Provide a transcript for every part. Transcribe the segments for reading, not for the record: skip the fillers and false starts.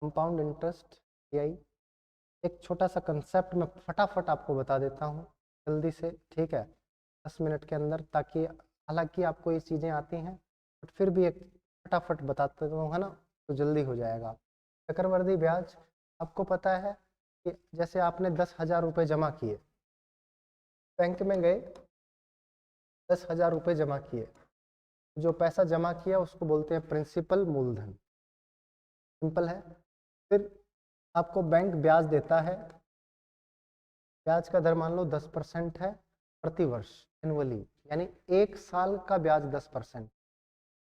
Compound interest CI. एक छोटा सा कंसेप्ट मैं फटाफट आपको बता देता हूँ जल्दी से, ठीक है, 10 मिनट के अंदर, ताकि हालांकि आपको ये चीज़ें आती हैं बट फिर भी एक फटाफट बताते हूँ, है ना, तो जल्दी हो जाएगा। चक्रवृद्धि ब्याज आपको पता है कि जैसे आपने 10,000 रुपये जमा किए, बैंक में गए, 10,000 रुपये जमा किए, जो पैसा जमा किया उसको बोलते हैं प्रिंसिपल मूलधन, सिंपल है। फिर आपको बैंक ब्याज देता है, ब्याज का दर मान लो 10% है प्रति वर्ष, एनुअली, यानी एक साल का ब्याज 10%,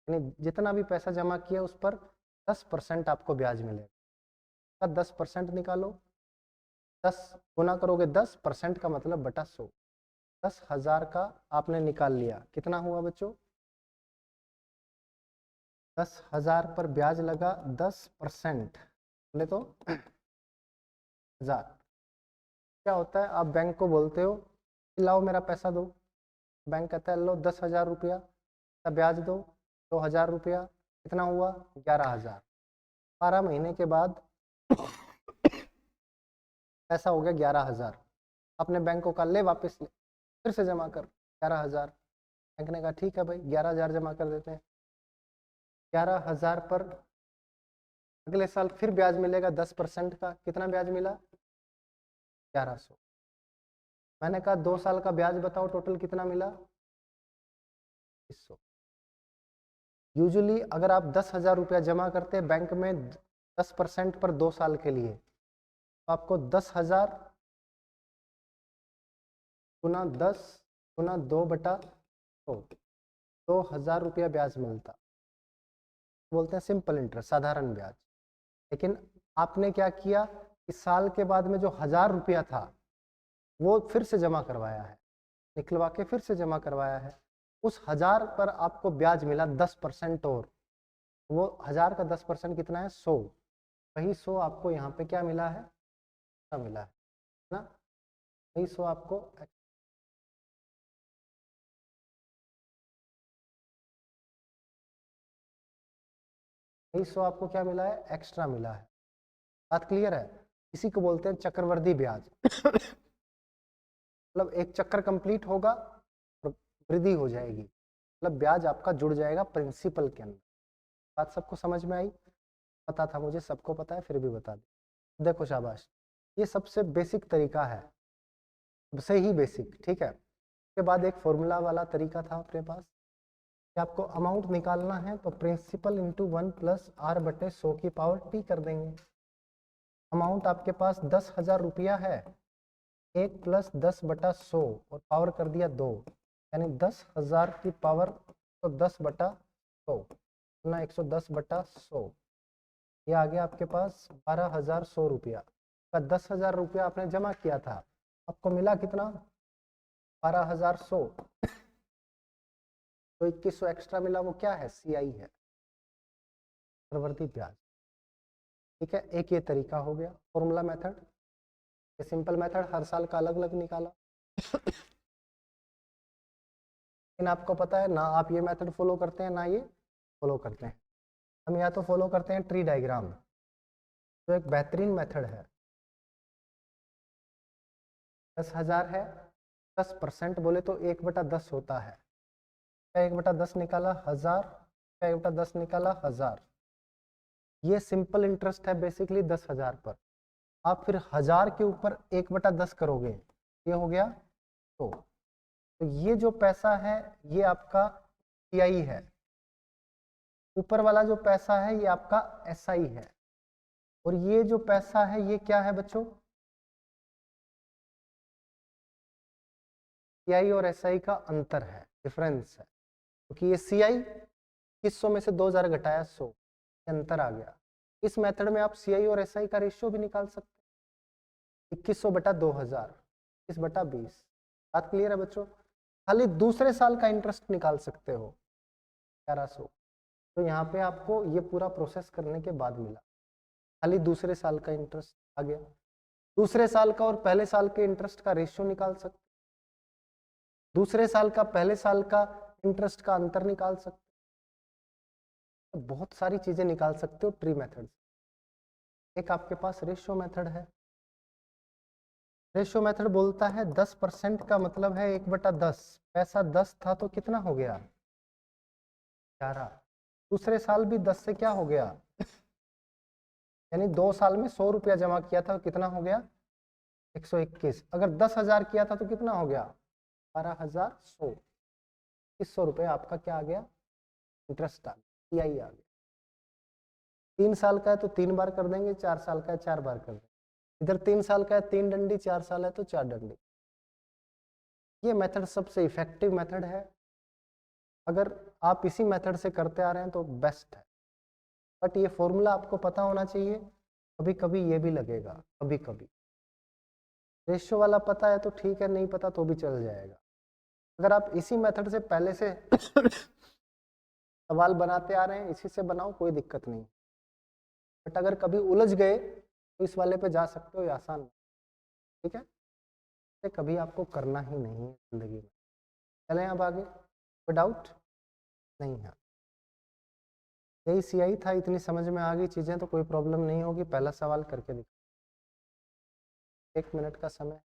यानी जितना भी पैसा जमा किया उस पर 10% आपको ब्याज मिलेगा। 10% निकालो, 10 गुना करोगे 10% का मतलब बटा 100, 10,000 का आपने निकाल लिया, कितना हुआ बच्चों? 10,000 पर ब्याज लगा 10%, बोले तो 1000। क्या होता है, आप बैंक को बोलते हो कि लाओ मेरा पैसा दो, बैंक कहता है लो 10,000 रुपया का ब्याज दो, 2,000 रुपया, कितना हुआ? 11,000। 12 महीने के बाद पैसा हो गया 11,000, अपने बैंक को कहा ले वापस ले, फिर से जमा कर 11,000। बैंक ने कहा ठीक है भाई 11,000 जमा कर देते हैं। 11,000 पर अगले साल फिर ब्याज मिलेगा 10% का, कितना ब्याज मिला? 1100। मैंने कहा 2 साल का ब्याज बताओ टोटल कितना मिला? 2100। यूजुअली अगर आप 10,000 रुपया जमा करते हैं बैंक में 10% पर 2 साल के लिए, तो आपको 10,000 गुना 10 गुना 2/100, 2,000 रुपया ब्याज मिलता, बोलते हैं सिंपल इंटरेस्ट, साधारण ब्याज। लेकिन आपने क्या किया कि साल के बाद में जो 1,000 रुपया था वो फिर से जमा करवाया है, निकलवा के फिर से जमा करवाया है, उस 1,000 पर आपको ब्याज मिला 10% और, वो 1,000 का 10% कितना है? 100। वही 100 आपको यहाँ पे क्या मिला है? क्या मिला है ना, वही 100 आपको वही 100 आपको क्या मिला है? एक्स्ट्रा मिला है। बात क्लियर है? इसी को बोलते हैं चक्रवृद्धि ब्याज। मतलब एक चक्कर कंप्लीट होगा और वृद्धि हो जाएगी, मतलब ब्याज आपका जुड़ जाएगा प्रिंसिपल के अंदर। बात सबको समझ में आई? पता था मुझे, सबको पता है, फिर भी बता दें। देखो शाबाश, ये सबसे बेसिक तरीका है, सबसे ही बेसिक, ठीक है। उसके बाद एक फॉर्मूला वाला तरीका था अपने पास कि आपको अमाउंट निकालना है तो प्रिंसिपल इंटू 1 प्लस आर बटे 100 की पावर टी कर देंगे। अमाउंट आपके पास 10,000 रुपया है, 1 प्लस 10/100 और पावर कर दिया 2, यानी 10,000 की पावर 110/100 ना 110/100, ये आ गया आपके पास 12,100 रुपया का। 10,000 रुपया आपने जमा किया था, आपको मिला कितना? 12,100। तो 2,100 एक्स्ट्रा मिला, वो क्या है? सीआई है, चक्रवृद्धि ब्याज, ठीक है। एक ये तरीका हो गया फॉर्मूला मेथड, ये सिंपल मेथड, हर साल का अलग अलग निकाला। लेकिन आपको पता है ना, आप ये मेथड फॉलो करते हैं ना ये फॉलो करते हैं। हम या तो फॉलो करते हैं ट्री डायग्राम, जो एक बेहतरीन मेथड है। 10,000 है, 10% बोले तो 1/10 होता है, 1/10 निकाला 1,000, 1/10 निकाला 1,000। ये सिंपल इंटरेस्ट है बेसिकली 10,000 पर। आप फिर 1,000 के ऊपर 1/10 करोगे, ये हो गया। तो ये जो पैसा है ये आपका सीआई है, ऊपर वाला जो पैसा है ये आपका एसआई है, और ये जो पैसा है ये क्या है बच्चों? सीआई और एसआई का अंतर है, डिफरेंस है, क्योंकि ये सीआई 2100 में से 2,000 घटाया 100, अंतर आ गया। इस मेथड में आप सीआई और एसआई का रेशियो भी निकाल सकते हैं, 2100/2000, 21/20। बात क्लियर है बच्चों? खाली दूसरे साल का इंटरेस्ट निकाल सकते हो 1100, तो यहाँ पे आपको ये पूरा प्रोसेस करने के बाद मिला, खाली दूसरे साल का इंटरेस्ट आ गया। दूसरे साल का और पहले साल के इंटरेस्ट का रेशियो निकाल सकते, दूसरे साल का पहले साल का इंटरेस्ट का अंतर निकाल सकते, तो बहुत सारी चीजें निकाल सकते हो ट्री मेथड से। एक आपके पास रेशियो मेथड है। रेशियो मेथड बोलता है 10% का मतलब है 1/10। पैसा 10 था तो कितना हो गया? 11। दूसरे साल भी 10 से क्या हो गया? यानी 2 साल में 100 रुपया जमा किया था तो कितना हो गया? 121। अगर 10,000 किया था तो कितना हो गया? 12,100। 2100 रुपये आपका क्या आ गया? इंटरेस्ट आ गया, EI आ गया। 3 साल का है तो 3 बार कर देंगे, 4 साल का है 4 बार कर देंगे। इधर 3 साल का है 3 डंडी, 4 साल है तो 4 डंडी। ये मेथड सबसे इफेक्टिव मेथड है। अगर आप इसी मेथड से करते आ रहे हैं तो बेस्ट है। बट ये फॉर्मूला आपको पता होना चाहिए, कभी कभी ये भी लगेगा, कभी कभी। रेशियो वाला पता है तो ठीक है, नहीं पता तो भी चल जाएगा। अगर आप इसी मेथड से पहले से सवाल बनाते आ रहे हैं, इसी से बनाओ, कोई दिक्कत नहीं। बट अगर कभी उलझ गए तो इस वाले पे जा सकते हो, ये आसान, ठीक है। तो कभी आपको करना ही नहीं है जिंदगी में। चलें अब आगे, कोई डाउट नहीं है? यही CI था, इतनी समझ में आ गई चीज़ें तो कोई प्रॉब्लम नहीं होगी। पहला सवाल करके दिखा, 1 मिनट का समय।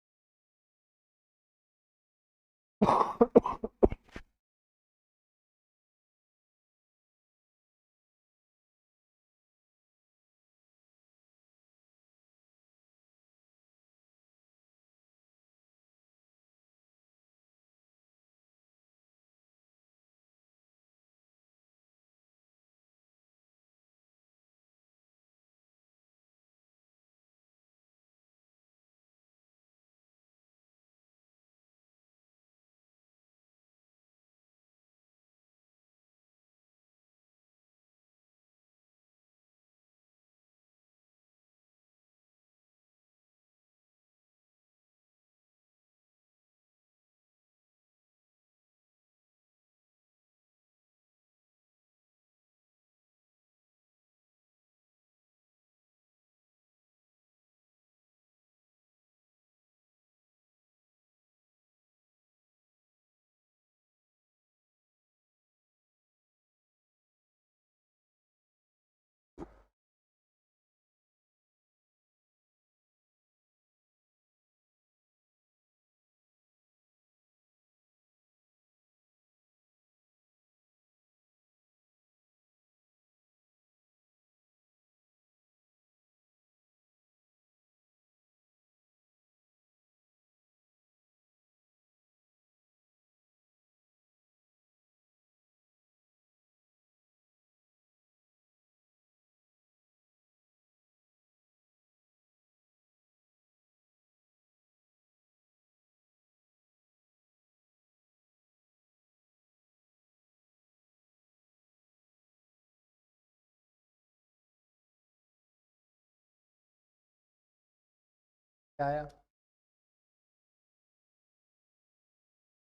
क्या आया?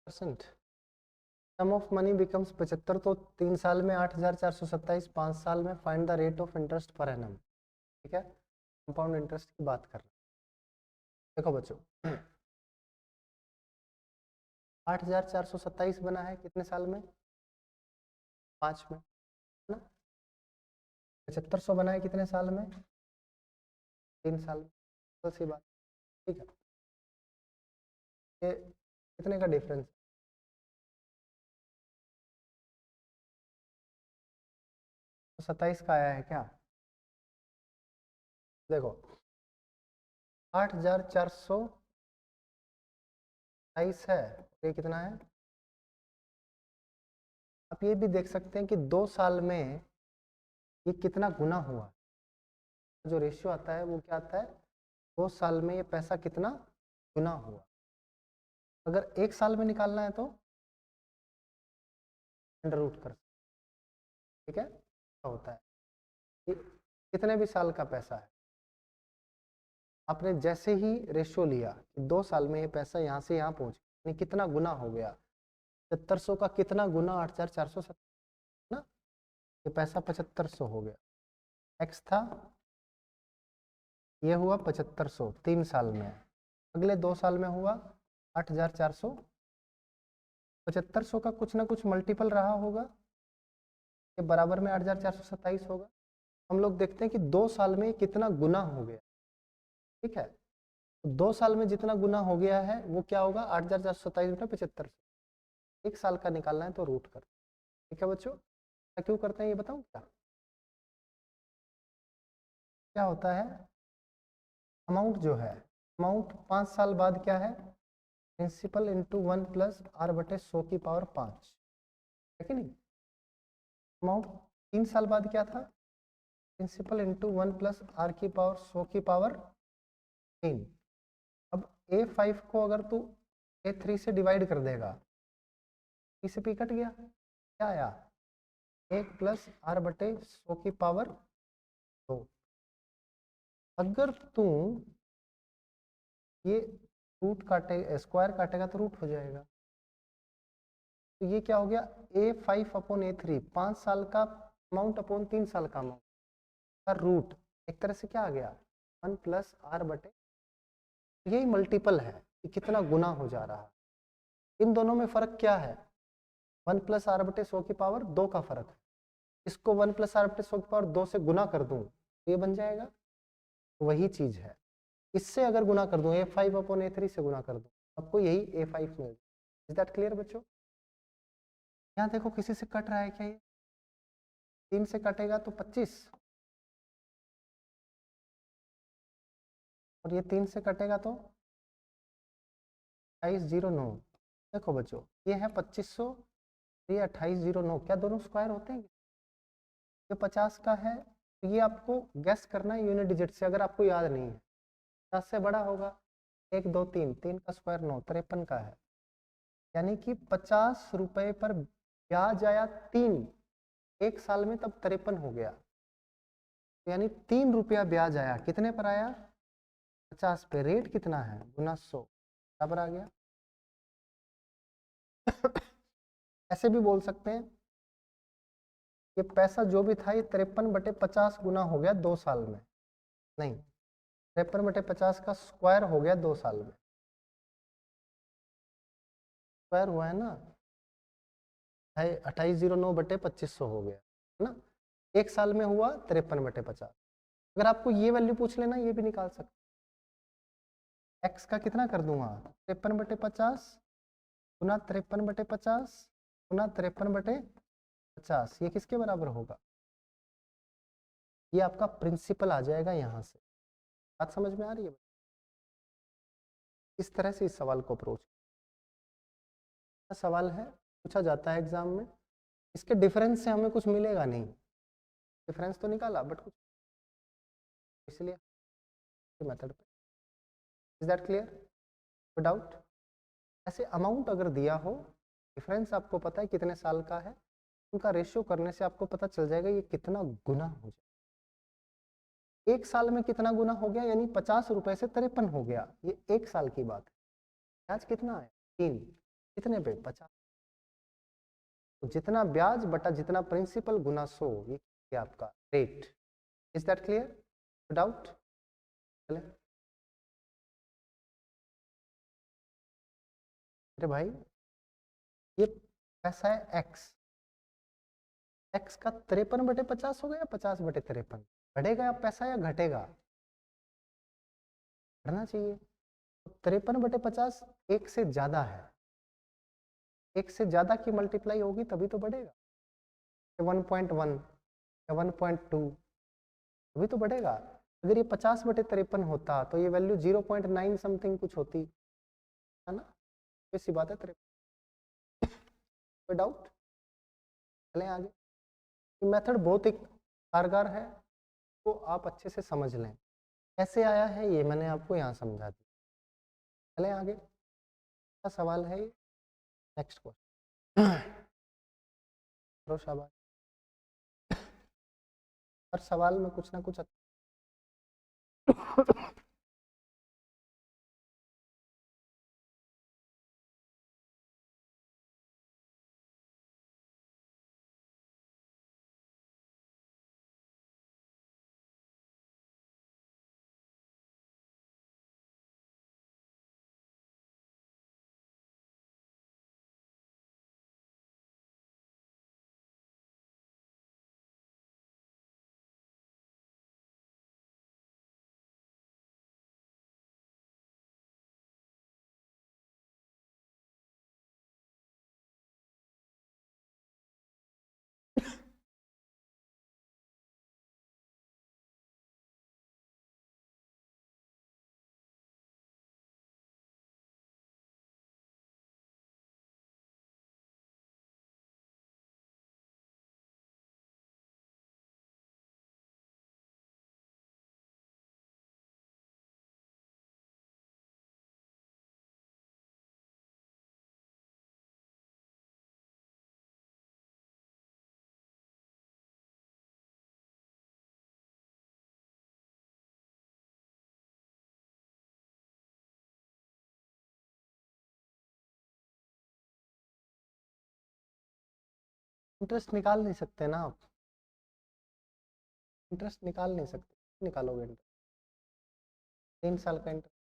Percent sum of money becomes 75। तो 3 साल में 8,427, 5 साल में find the rate of interest per annum. ठीक है, कंपाउंड इंटरेस्ट की बात कर रहे हैं। देखो बच्चों, 8,427 बना है कितने साल में? 5 में, है ना। 7,500 बना है कितने साल में? 3 साल में। तो सी बात, ठीक है। ये कितने का डिफरेंस? 27 का आया है क्या? देखो, 8,427 है, ये कितना है? आप ये भी देख सकते हैं कि 2 साल में ये कितना गुना हुआ। जो रेशियो आता है वो क्या आता है? 2 साल में ये पैसा कितना गुना हुआ। अगर 1 साल में निकालना है तो अंडर रूट कर, ठीक है। क्या होता है कि कितने भी साल का पैसा है, आपने जैसे ही रेशियो लिया कि 2 साल में ये पैसा यहाँ से यहाँ पहुँच गया, कितना गुना हो गया? 7,500 का कितना गुना? 8,470 ना। ये पैसा 7,500 हो गया। एक्स था, ये हुआ 7,500 3 साल में। अगले 2 साल में हुआ 8,400। 7,500 का कुछ ना कुछ मल्टीपल रहा होगा, ये बराबर में 8,427 होगा। हम लोग देखते हैं कि 2 साल में कितना गुना हो गया। ठीक है, तो 2 साल में जितना गुना हो गया है वो क्या होगा, 8,427 बटा 75। 1 साल का निकालना है तो रूट कर। ठीक है बच्चों, क्यों करते हैं ये बताऊं क्या? क्या होता है, अमाउंट जो है, अमाउंट 5 साल बाद क्या है, प्रिंसिपल इंटू 1 प्लस आर बटे 100 की पावर 5, है कि नहीं? अमाउंट 3 साल बाद क्या था, प्रिंसिपल इंटू 1 प्लस आर की पावर 100 की पावर 3। अब A5 को अगर तू A3 से डिवाइड कर देगा, P से P कट गया, क्या आया, 1 प्लस आर बटे 100 की पावर 2। अगर तू ये रूट काटे, स्क्वायर काटेगा तो रूट हो जाएगा। तो ये क्या हो गया, A5 अपॉन A3, 5 साल का अमाउंट अपॉन 3 साल का अमाउंट का रूट, एक तरह से क्या आ गया, 1 प्लस आर बटे, यही मल्टीपल है कि कितना गुना हो जा रहा है। इन दोनों में फर्क क्या है, 1 प्लस आर बटे 100 की पावर 2 का फर्क है। इसको 1 प्लस आर बटे 100 की पावर 2 से गुना कर दूं तो ये बन जाएगा, वही चीज है। इससे अगर गुना कर दूं, A5 अपॉन A3 से गुना कर दूं, आपको यही A5 mill. Is that clear बच्चों? यहाँ देखो किसी से कट रहा है क्या, ये 3 से कटेगा तो 25, और ये 3 से कटेगा तो 2809। देखो बच्चों, ये है 2500, ये 2809, क्या दोनों स्क्वायर होते हैं? ये 50 का है, तो ये आपको गैस करना है यूनिट डिजिट से, अगर आपको याद नहीं है। 50 से बड़ा होगा, 1 2 3, 3 का स्क्वायर 9, 53 का है। यानी कि 50 रुपए पर ब्याज आया 3, 1 साल में, तब 53 हो गया। यानी 3 रुपया ब्याज आया, कितने पर आया, 50 पे। रेट कितना है, गुना 100, बराबर आ गया। ऐसे भी बोल सकते हैं, ये पैसा जो भी था ये 53 बटे 50 गुना हो गया 2 साल में, नहीं, 53 बटे 50 का स्क्वायर हो गया 2 साल में। स्क्वायर हुआ है ना, 2809 बटे 2500 हो गया है ना। 1 साल में हुआ 53 बटे 50। अगर आपको ये वैल्यू पूछ लेना, ये भी निकाल सकते। एक्स का कितना कर दूंगा, 53 बटे 50 गुना 53 बटे 50 गुना 53 बटे 50, ये किसके बराबर होगा, ये आपका प्रिंसिपल आ जाएगा यहाँ से। बात समझ में आ रही है? इस तरह से इस सवाल को अप्रोच, सवाल है, पूछा जाता है एग्जाम में। इसके डिफरेंस से हमें कुछ मिलेगा नहीं, डिफरेंस तो निकाला बट कुछ, इसलिए मेथड पे। Is that clear, no doubt? ऐसे अमाउंट अगर दिया हो, डिफरेंस आपको पता है कितने साल का है, उनका रेशियो करने से आपको पता चल जाएगा ये कितना गुना हो जाए। 1 साल में कितना गुना हो गया, यानी 50 रुपए से 53 हो गया, ये 1 साल की बात है। ब्याज कितना है, 3, कितने पे, 50। तो जितना ब्याज बटा जितना प्रिंसिपल गुना 100, ये आपका रेट। Is that clear, no doubt? चले, अरे भाई ये पैसा है एक्स, एक्स का 53 बटे 50 हो गया, 50 बटे 53, बढ़ेगा या पैसा या घटेगा, बढ़ना चाहिए। तो 53 बटे 50 1 से ज्यादा है, 1 से ज्यादा की मल्टीप्लाई होगी तभी तो बढ़ेगा, 1.1 या 1.2, तभी तो बढ़ेगा। अगर ये 50 बटे 53 होता तो ये वैल्यू 0.9 समथिंग कुछ होती है ना, ऐसी बात है। 53, कोई डाउट? चलें आगे। मेथड बहुत ही कारगर है, तो आप अच्छे से समझ लें कैसे आया है, ये मैंने आपको यहाँ समझा दिया। चलें आगे, क्या सवाल है ये, नेक्स्ट क्वेश्चन। शाबाश, हर सवाल में कुछ ना कुछ इंटरेस्ट निकाल नहीं सकते ना आप, इंटरेस्ट निकाल नहीं सकते, निकालोगे इंटरेस्ट? 3 साल का इंटरेस्ट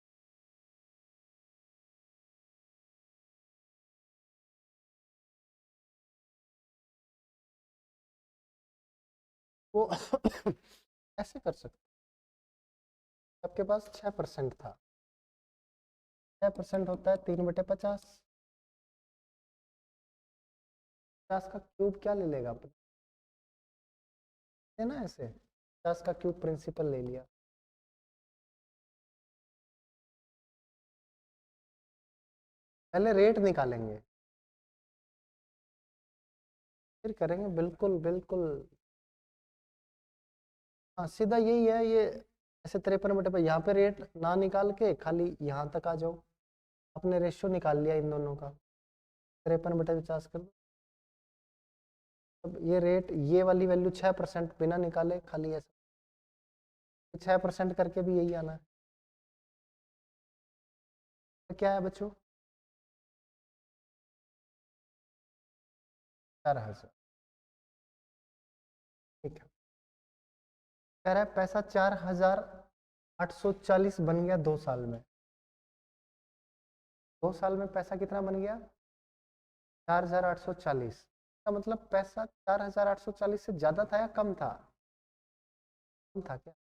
वो ऐसे कर सकते? आपके पास 6% था, 6% होता है 3/50, 50 का क्यूब क्या ले लेगा है ना, ऐसे 50 का क्यूब प्रिंसिपल ले लिया। पहले रेट निकालेंगे फिर करेंगे, बिल्कुल बिल्कुल। हाँ सीधा यही है ये, ऐसे 53/50 यहाँ पे रेट ना निकाल के खाली यहाँ तक आ जाओ, अपने रेशियो निकाल लिया इन दोनों का, 53/50 कर दो। अब ये रेट, ये वाली वैल्यू 6% बिना निकाले खाली ऐसे 6% करके भी यही आना है। तो क्या है बच्चों? 4,000। ठीक है, कह रहा है पैसा 4,840 बन गया 2 साल में। 2 साल में पैसा कितना बन गया? 4,840 का मतलब पैसा 4,840 से ज्यादा था या कम था? कम था क्या?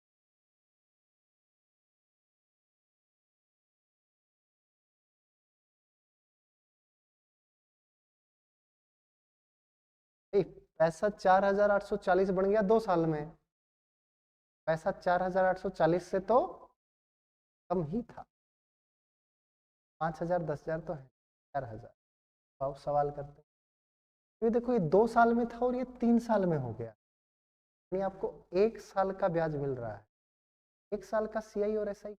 पैसा 4,840 बन गया 2 साल में, पैसा 4,840 से तो कम ही था। 5,000 10,000 तो है, 4,000। आओ सवाल करते हैं। ये देखो, ये 2 साल में था और ये 3 साल में हो गया, यानी आपको 1 साल का ब्याज मिल रहा है। 1 साल का सीआई और एसआई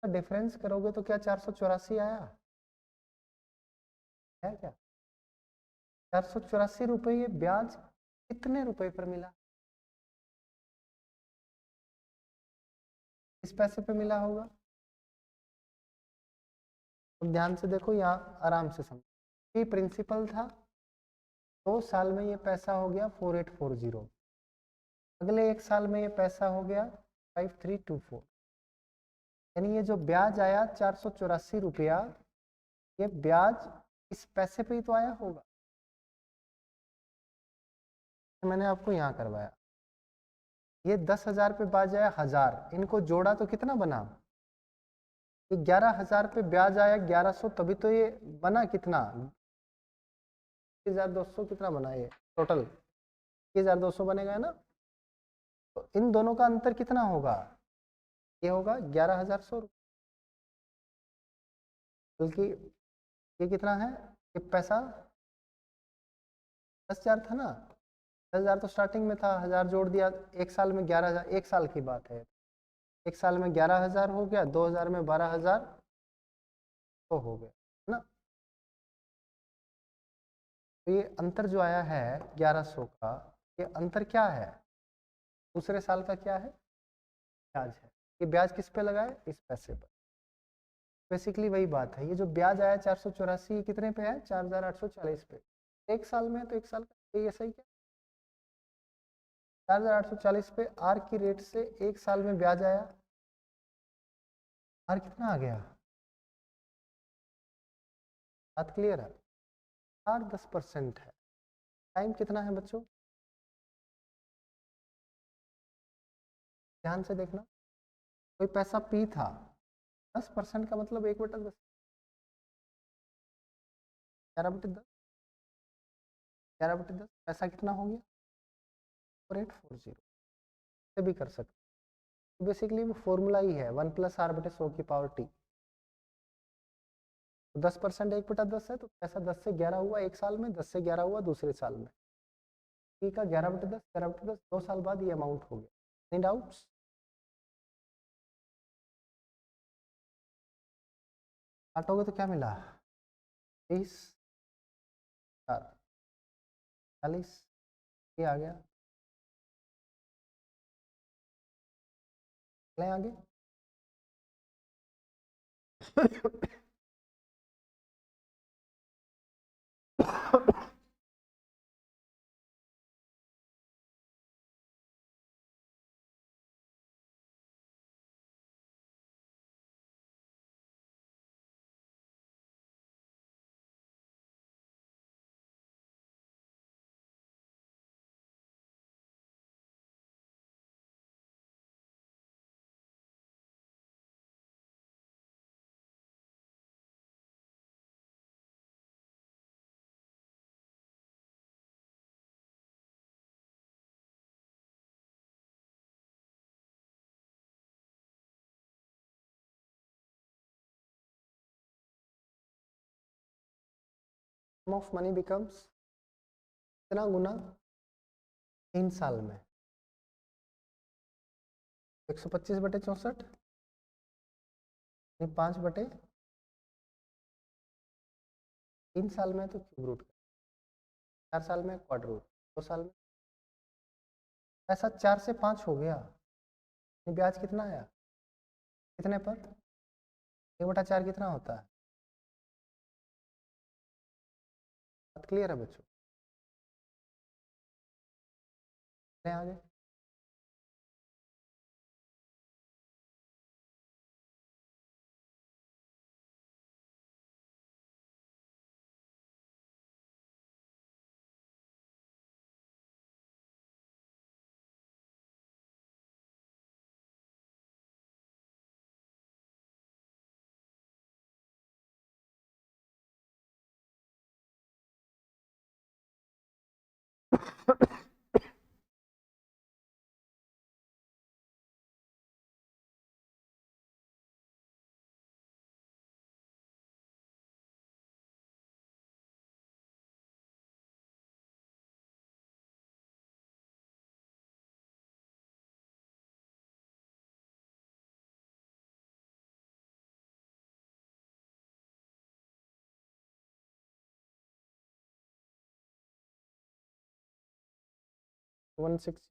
का डिफरेंस करोगे तो क्या 484 आया है क्या? 484 रुपये, ये ब्याज कितने रुपए पर मिला? किस पैसे पे मिला होगा? तो ध्यान से देखो, यहाँ आराम से समझो। ये प्रिंसिपल था, 2 साल में ये पैसा हो गया 4840, अगले 1 साल में ये पैसा हो गया 5324, यानी ये जो ब्याज आया 484 रुपया, ये ब्याज इस पैसे पे ही तो आया होगा। मैंने आपको यहाँ करवाया, ये 10,000 पे ब्याज आया 1,000, इनको जोड़ा तो कितना बना? ये 11,000 पे ब्याज आया 1100, तभी तो ये बना कितना? 2,200 कितना बना ये टोटल? 2,200 बनेगा है ना। तो इन दोनों का अंतर कितना होगा? ये होगा 11,100, बल्कि ये कितना है? ये पैसा 10,000 था ना, 10,000 तो स्टार्टिंग में था, 1,000 जोड़ दिया, 1 साल में 11,000, 1 साल की बात है, 1 साल में 11,000 हो गया, 2,000 में 12,000 तो हो गया ना। तो ये अंतर जो आया है 1,100 का, ये अंतर क्या है? दूसरे साल का क्या है? ब्याज है। ये ब्याज किस पे लगाए? इस पैसे पर। बेसिकली वही बात है, ये जो ब्याज आया 484 कितने पे है? 4,840 पे। 1 साल में है तो 1 साल का ये सही क्या? 4,840 पे आर की रेट से 1 साल में ब्याज आया, आर कितना आ गया? बात क्लियर है? आर 10% है। टाइम कितना है बच्चों? ध्यान से देखना, कोई पैसा पी था, 10% का मतलब 1/10, 11/10, 11/10 पैसा कितना हो गया? 4840 से भी कर सकते। तो बेसिकली वो फॉर्मूला ही है 1+r/100 की पावर t। 10% 1/10 है, तो पैसा 10 से 11 हुआ 1 साल में, 10 से 11 हुआ दूसरे साल में, टी का 11/10, 11/10 2 साल बाद ये अमाउंट हो गया। Any doubts? काटोगे तो क्या मिला? 30, 40, ये आ गया। चलें आगे। सम ऑफ मनी बिकम्स कितना गुना 3 साल में? 125/64, 5/3 साल में तो क्यूब रूट, 4 साल में क्वाड रूट, 2 साल में ऐसा 4 से 5 हो गया। ब्याज कितना आया? कितने पर? 1/4 कितना होता है? बात क्लियर है बच्चों? आगे वन सिक्स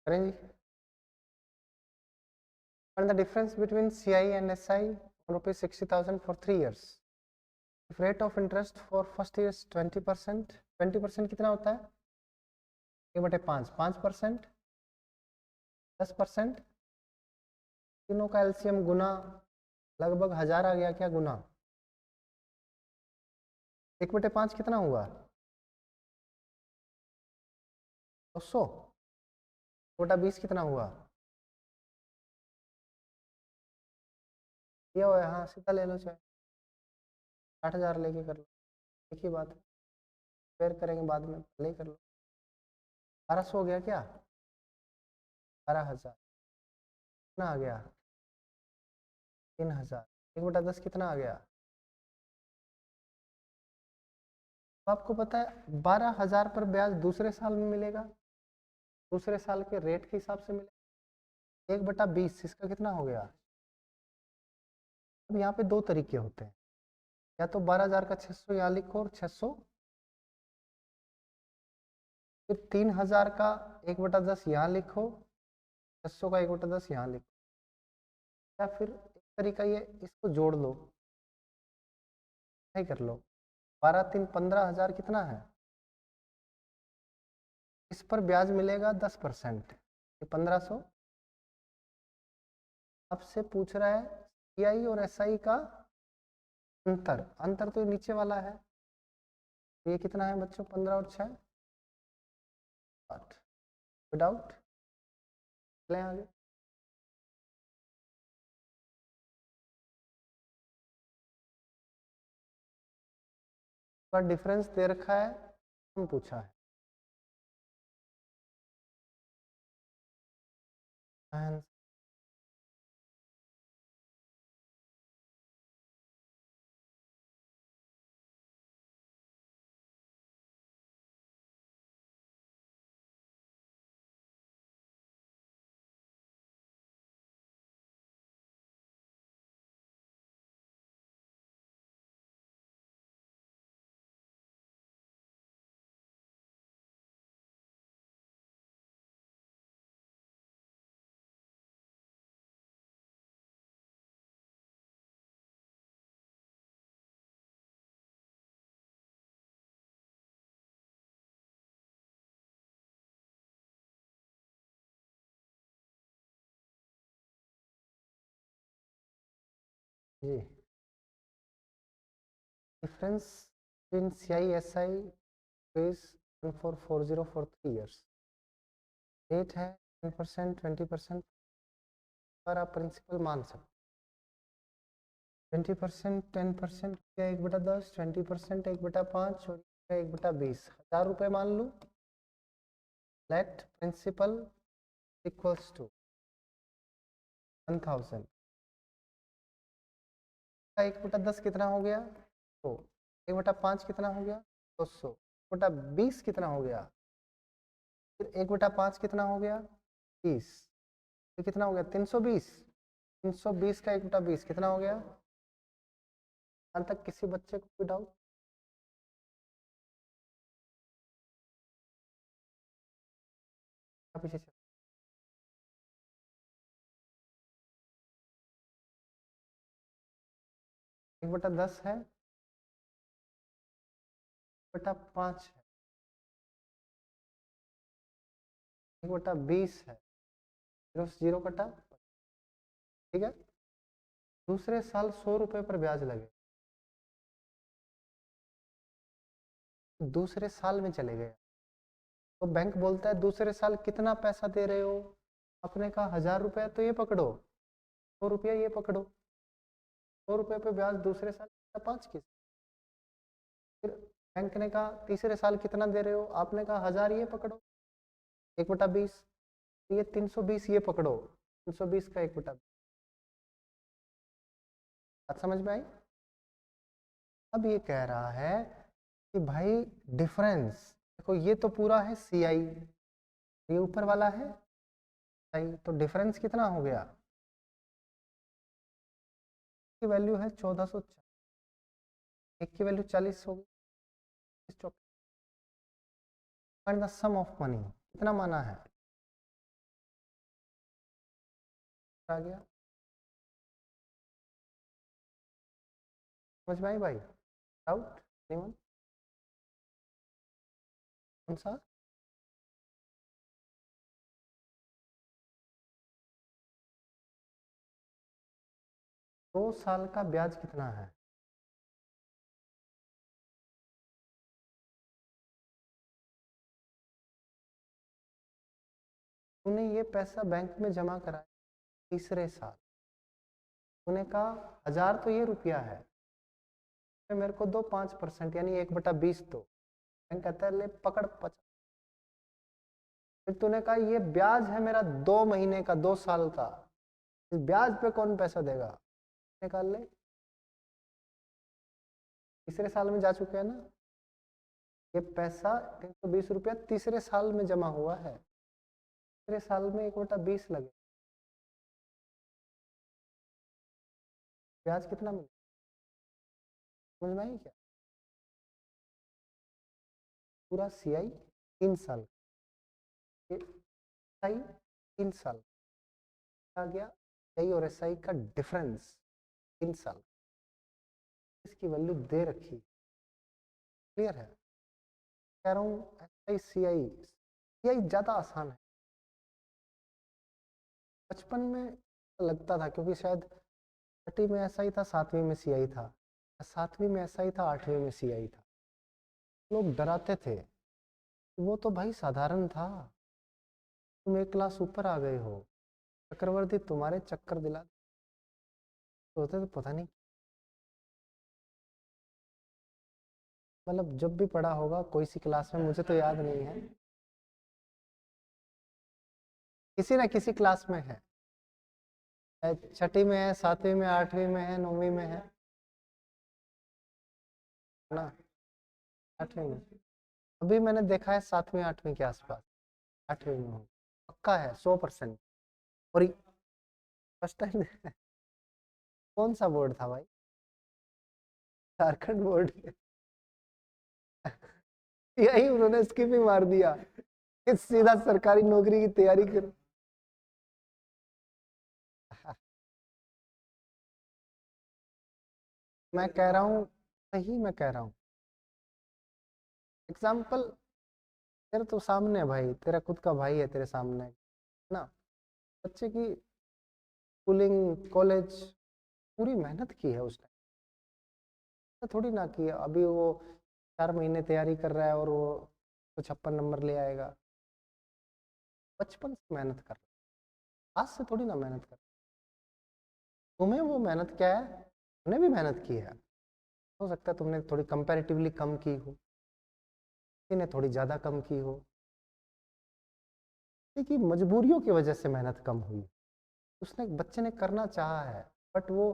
करेंगे। And the difference between CI and SI rupees 60,000 for 3 years. If rate of interest for first year is 20%, 20% कितना होता है? 1/5, 5%, 10%, तीनों का एलसीएम गुना लगभग 1000 आ गया। क्या गुना? 1/5 कितना हुआ? 200। 1/20 कितना हुआ? दिया हुआ है, हाँ सीधा ले लो, चाहे 60,000 लेके कर लो, एक ही बात है। फेयर करेंगे बाद में, पहले ही कर लो। 1200 हो गया क्या? 12,000 कितना आ गया? 3,000। 1/10 कितना आ गया? आपको पता है 12,000 पर ब्याज दूसरे साल में मिलेगा, दूसरे साल के रेट के हिसाब से मिलेगा। 1/20 इसका कितना हो गया? अब यहाँ पे दो तरीके होते हैं, या तो 12,000 का 600 यहाँ लिखो और 600, फिर 3,000 का 1/10 यहाँ लिखो, 600 का 1/10 यहाँ लिखो, या फिर एक तरीका ये इसको जोड़ लो, नहीं कर लो। 12×3 15,000 कितना है? इस पर ब्याज मिलेगा 10%, ये 1,500। आपसे पूछ रहा है सीआई और एसआई का अंतर, अंतर तो नीचे वाला है। ये कितना है बच्चों? 15 और 6 8। विदाउट चलें आगे। डिफरेंस दे रखा है, हम पूछा है। जी, difference in CISI is 1440 for 3 years। Rate है 10%, 20% पर आप प्रिंसिपल मान सकते। 20%, 10% क्या 1/10, 20% 1/5 और 1/20, 1000 रुपये मान लूँ। लेट प्रिंसिपल इक्वल्स टू 1000 का 1/10 कितना हो गया? तो 1/5 कितना हो गया? 200। 1/20 कितना हो गया? फिर 1/5 कितना हो गया? 30। तो कितना हो गया? 320। 320 का 1/20 कितना हो गया? यहाँ तक किसी बच्चे को कोई डाउट? पीछे से 1/10 है, 1/5 है, 1/20 है, 0 कटा। ठीक है, दूसरे साल 100 रुपये पर ब्याज लगे, दूसरे साल में चले गए तो बैंक बोलता है दूसरे साल कितना पैसा दे रहे हो? आपने कहा 1000 रुपये, तो ये पकड़ो 100 रुपया, ये पकड़ो 100 रुपये पे ब्याज दूसरे साल 5 की। फिर बैंक ने कहा तीसरे साल कितना दे रहे हो? आपने कहा 1000, ये पकड़ो 1/20, ये 320, ये पकड़ो 320 का 1/20। बात समझ में आई? अब ये कह रहा है कि भाई डिफरेंस देखो, ये तो पूरा है CI, ये ऊपर वाला है SI, तो डिफरेंस कितना हो गया? की वैल्यू है 1440, एक की वैल्यू 40 हो गई। Find the sum of money, कितना माना है? आ गया समझ में आई भाई? Doubt anyone? कौन सा? दो साल का ब्याज कितना है? तूने ये पैसा बैंक में जमा कराया तीसरे साल, तूने कहा 1000 तो ये रुपया है, तो मेरे को दो 5% यानी 1/20 दो। बैंक कहता है ले पकड़ 50। फिर तूने कहा ये ब्याज है मेरा 2 महीने का, 2 साल का, इस ब्याज पे कौन पैसा देगा? निकाल ले, तीसरे साल में जा चुके हैं ना, ये पैसा 320 रुपया तीसरे साल में जमा हुआ है, तीसरे साल में 1/20 लगे, ब्याज कितना मिले? समझ में आई क्या? पूरा CI 3 साल, SI 3 साल आ गया, SI और SI का डिफरेंस 3 साल, इसकी वैल्यू दे रखी। क्लियर है? कह रहा हूँ SI CI ज्यादा आसान है। बचपन में लगता था क्योंकि शायद छठी में SI था, 7वीं में CI था, 7वीं में SI था, 8वीं में CI था, लोग डराते थे, वो तो भाई साधारण था, तुम एक क्लास ऊपर आ गए हो, चक्रवर्ती तुम्हारे चक्कर दिला होते तो पता नहीं, मतलब जब भी पढ़ा होगा कोई सी क्लास में, मुझे तो याद नहीं है, किसी ना किसी क्लास में है, छठी में है, 7वीं में, 8वीं में है, 9वीं में है ना, 8वीं में। अभी मैंने देखा है 7वीं 8वीं के आसपास, 8वीं में हूँ पक्का है 100%। और फर्स्ट टाइम कौन सा बोर्ड था भाई? झारखंड बोर्ड यही उन्होंने स्किप ही मार दिया, सीधा सरकारी नौकरी की तैयारी कर। मैं कह रहा हूँ, सही मैं कह रहा हूँ, एग्जाम्पल तेरे तो सामने है भाई, तेरा खुद का भाई है तेरे सामने ना, बच्चे की स्कूलिंग, कॉलेज, पूरी मेहनत की है उस टाइम, थोड़ी ना कि अभी वो 4 महीने तैयारी कर रहा है और वो 56 नंबर ले आएगा। बचपन से मेहनत कर रहा है, आज से थोड़ी ना मेहनत कर। तुम्हें वो मेहनत क्या है, तुमने भी मेहनत की है, हो सकता है तुमने थोड़ी कंपैरेटिवली कम की हो, किसी ने थोड़ी ज़्यादा कम की हो, कि मजबूरियों की वजह से मेहनत कम हुई। उसने बच्चे ने करना चाहा है बट वो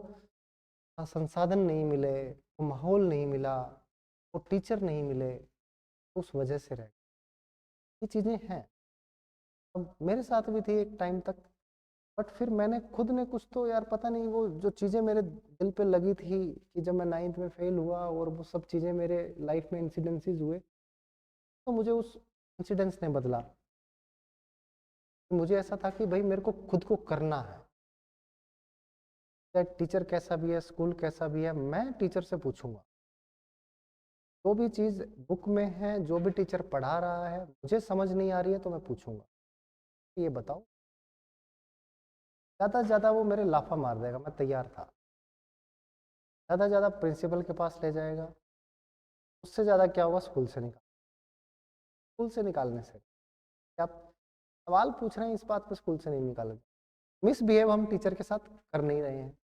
संसाधन नहीं मिले, वो माहौल नहीं मिला, वो टीचर नहीं मिले, उस वजह से रह, ये चीज़ें हैं। अब मेरे साथ भी थी एक टाइम तक, बट फिर मैंने खुद ने कुछ तो यार पता नहीं वो जो चीज़ें मेरे दिल पे लगी थी कि जब मैं 9th में फेल हुआ और वो सब चीज़ें मेरे लाइफ में इंसिडेंसेस हुए, तो मुझे उस इंसिडेंस ने बदला। मुझे ऐसा था कि भाई मेरे को खुद को करना है, चाहे टीचर कैसा भी है, स्कूल कैसा भी है, मैं टीचर से पूछूंगा। जो भी चीज़ बुक में है, जो भी टीचर पढ़ा रहा है, मुझे समझ नहीं आ रही है तो मैं पूछूंगा ये बताओ। ज़्यादा से ज़्यादा वो मेरे लाफा मार देगा, मैं तैयार था। ज़्यादा से ज़्यादा प्रिंसिपल के पास ले जाएगा, उससे ज़्यादा क्या होगा, स्कूल से निकालने से। आप सवाल पूछ रहे हैं इस बात पर, स्कूल से नहीं निकालेंगे। मिसबिहेव हम टीचर के साथ कर नहीं रहे हैं।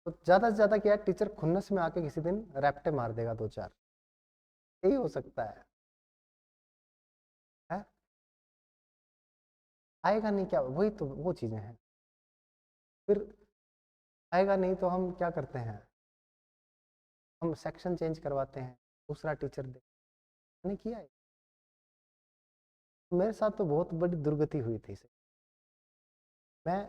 तो ज़्यादा से ज़्यादा क्या है, टीचर खुन्नस में आके किसी दिन रैप्टे मार देगा 2-4, यही हो सकता है? आएगा नहीं क्या, वही तो वो चीज़ें हैं। फिर आएगा नहीं तो हम क्या करते हैं, हम सेक्शन चेंज करवाते हैं, दूसरा टीचर दे। मैंने किया है, मेरे साथ तो बहुत बड़ी दुर्गति हुई थी इसे। मैं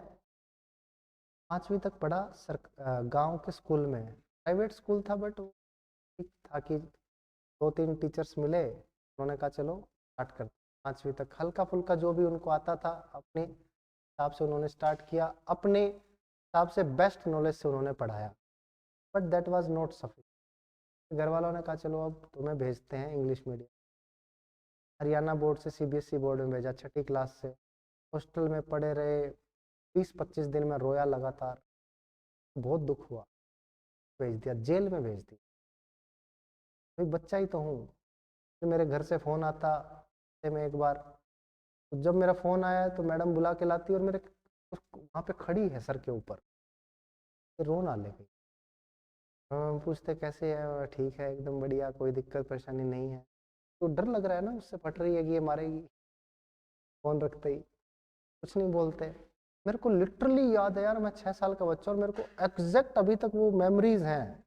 5वीं तक पढ़ा गांव के स्कूल में, प्राइवेट स्कूल था बट ठीक था कि 2-3 टीचर्स मिले, उन्होंने कहा चलो स्टार्ट करते। 5वीं तक हल्का फुल्का जो भी उनको आता था अपने हिसाब से उन्होंने स्टार्ट किया, अपने हिसाब से बेस्ट नॉलेज से उन्होंने पढ़ाया, but that was not sufficient. घर वालों ने कहा चलो अब तुम्हें भेजते हैं इंग्लिश मीडियम। हरियाणा बोर्ड से सीबीएसई बोर्ड में भेजा, 6ठी क्लास से हॉस्टल में पढ़े रहे। 20-25 दिन में रोया लगातार, बहुत दुख हुआ, भेज दिया, जेल में भेज दिया। भाई बच्चा ही तो हूँ। फिर मेरे घर से फ़ोन आता हफ्ते में एक बार, तो जब मेरा फ़ोन आया तो मैडम बुला के लाती और मेरे वहाँ पे खड़ी है सर के ऊपर, फिर रोना ले गई। हम पूछते कैसे है, ठीक है एकदम बढ़िया, कोई दिक्कत परेशानी नहीं है। तो डर लग रहा है ना, उससे फट रही है कि ये मारेगी। फ़ोन रखते ही कुछ नहीं बोलते। मेरे को लिटरली याद है यार, मैं 6 साल का बच्चा और मेरे को एग्जैक्ट अभी तक वो मेमोरीज हैं।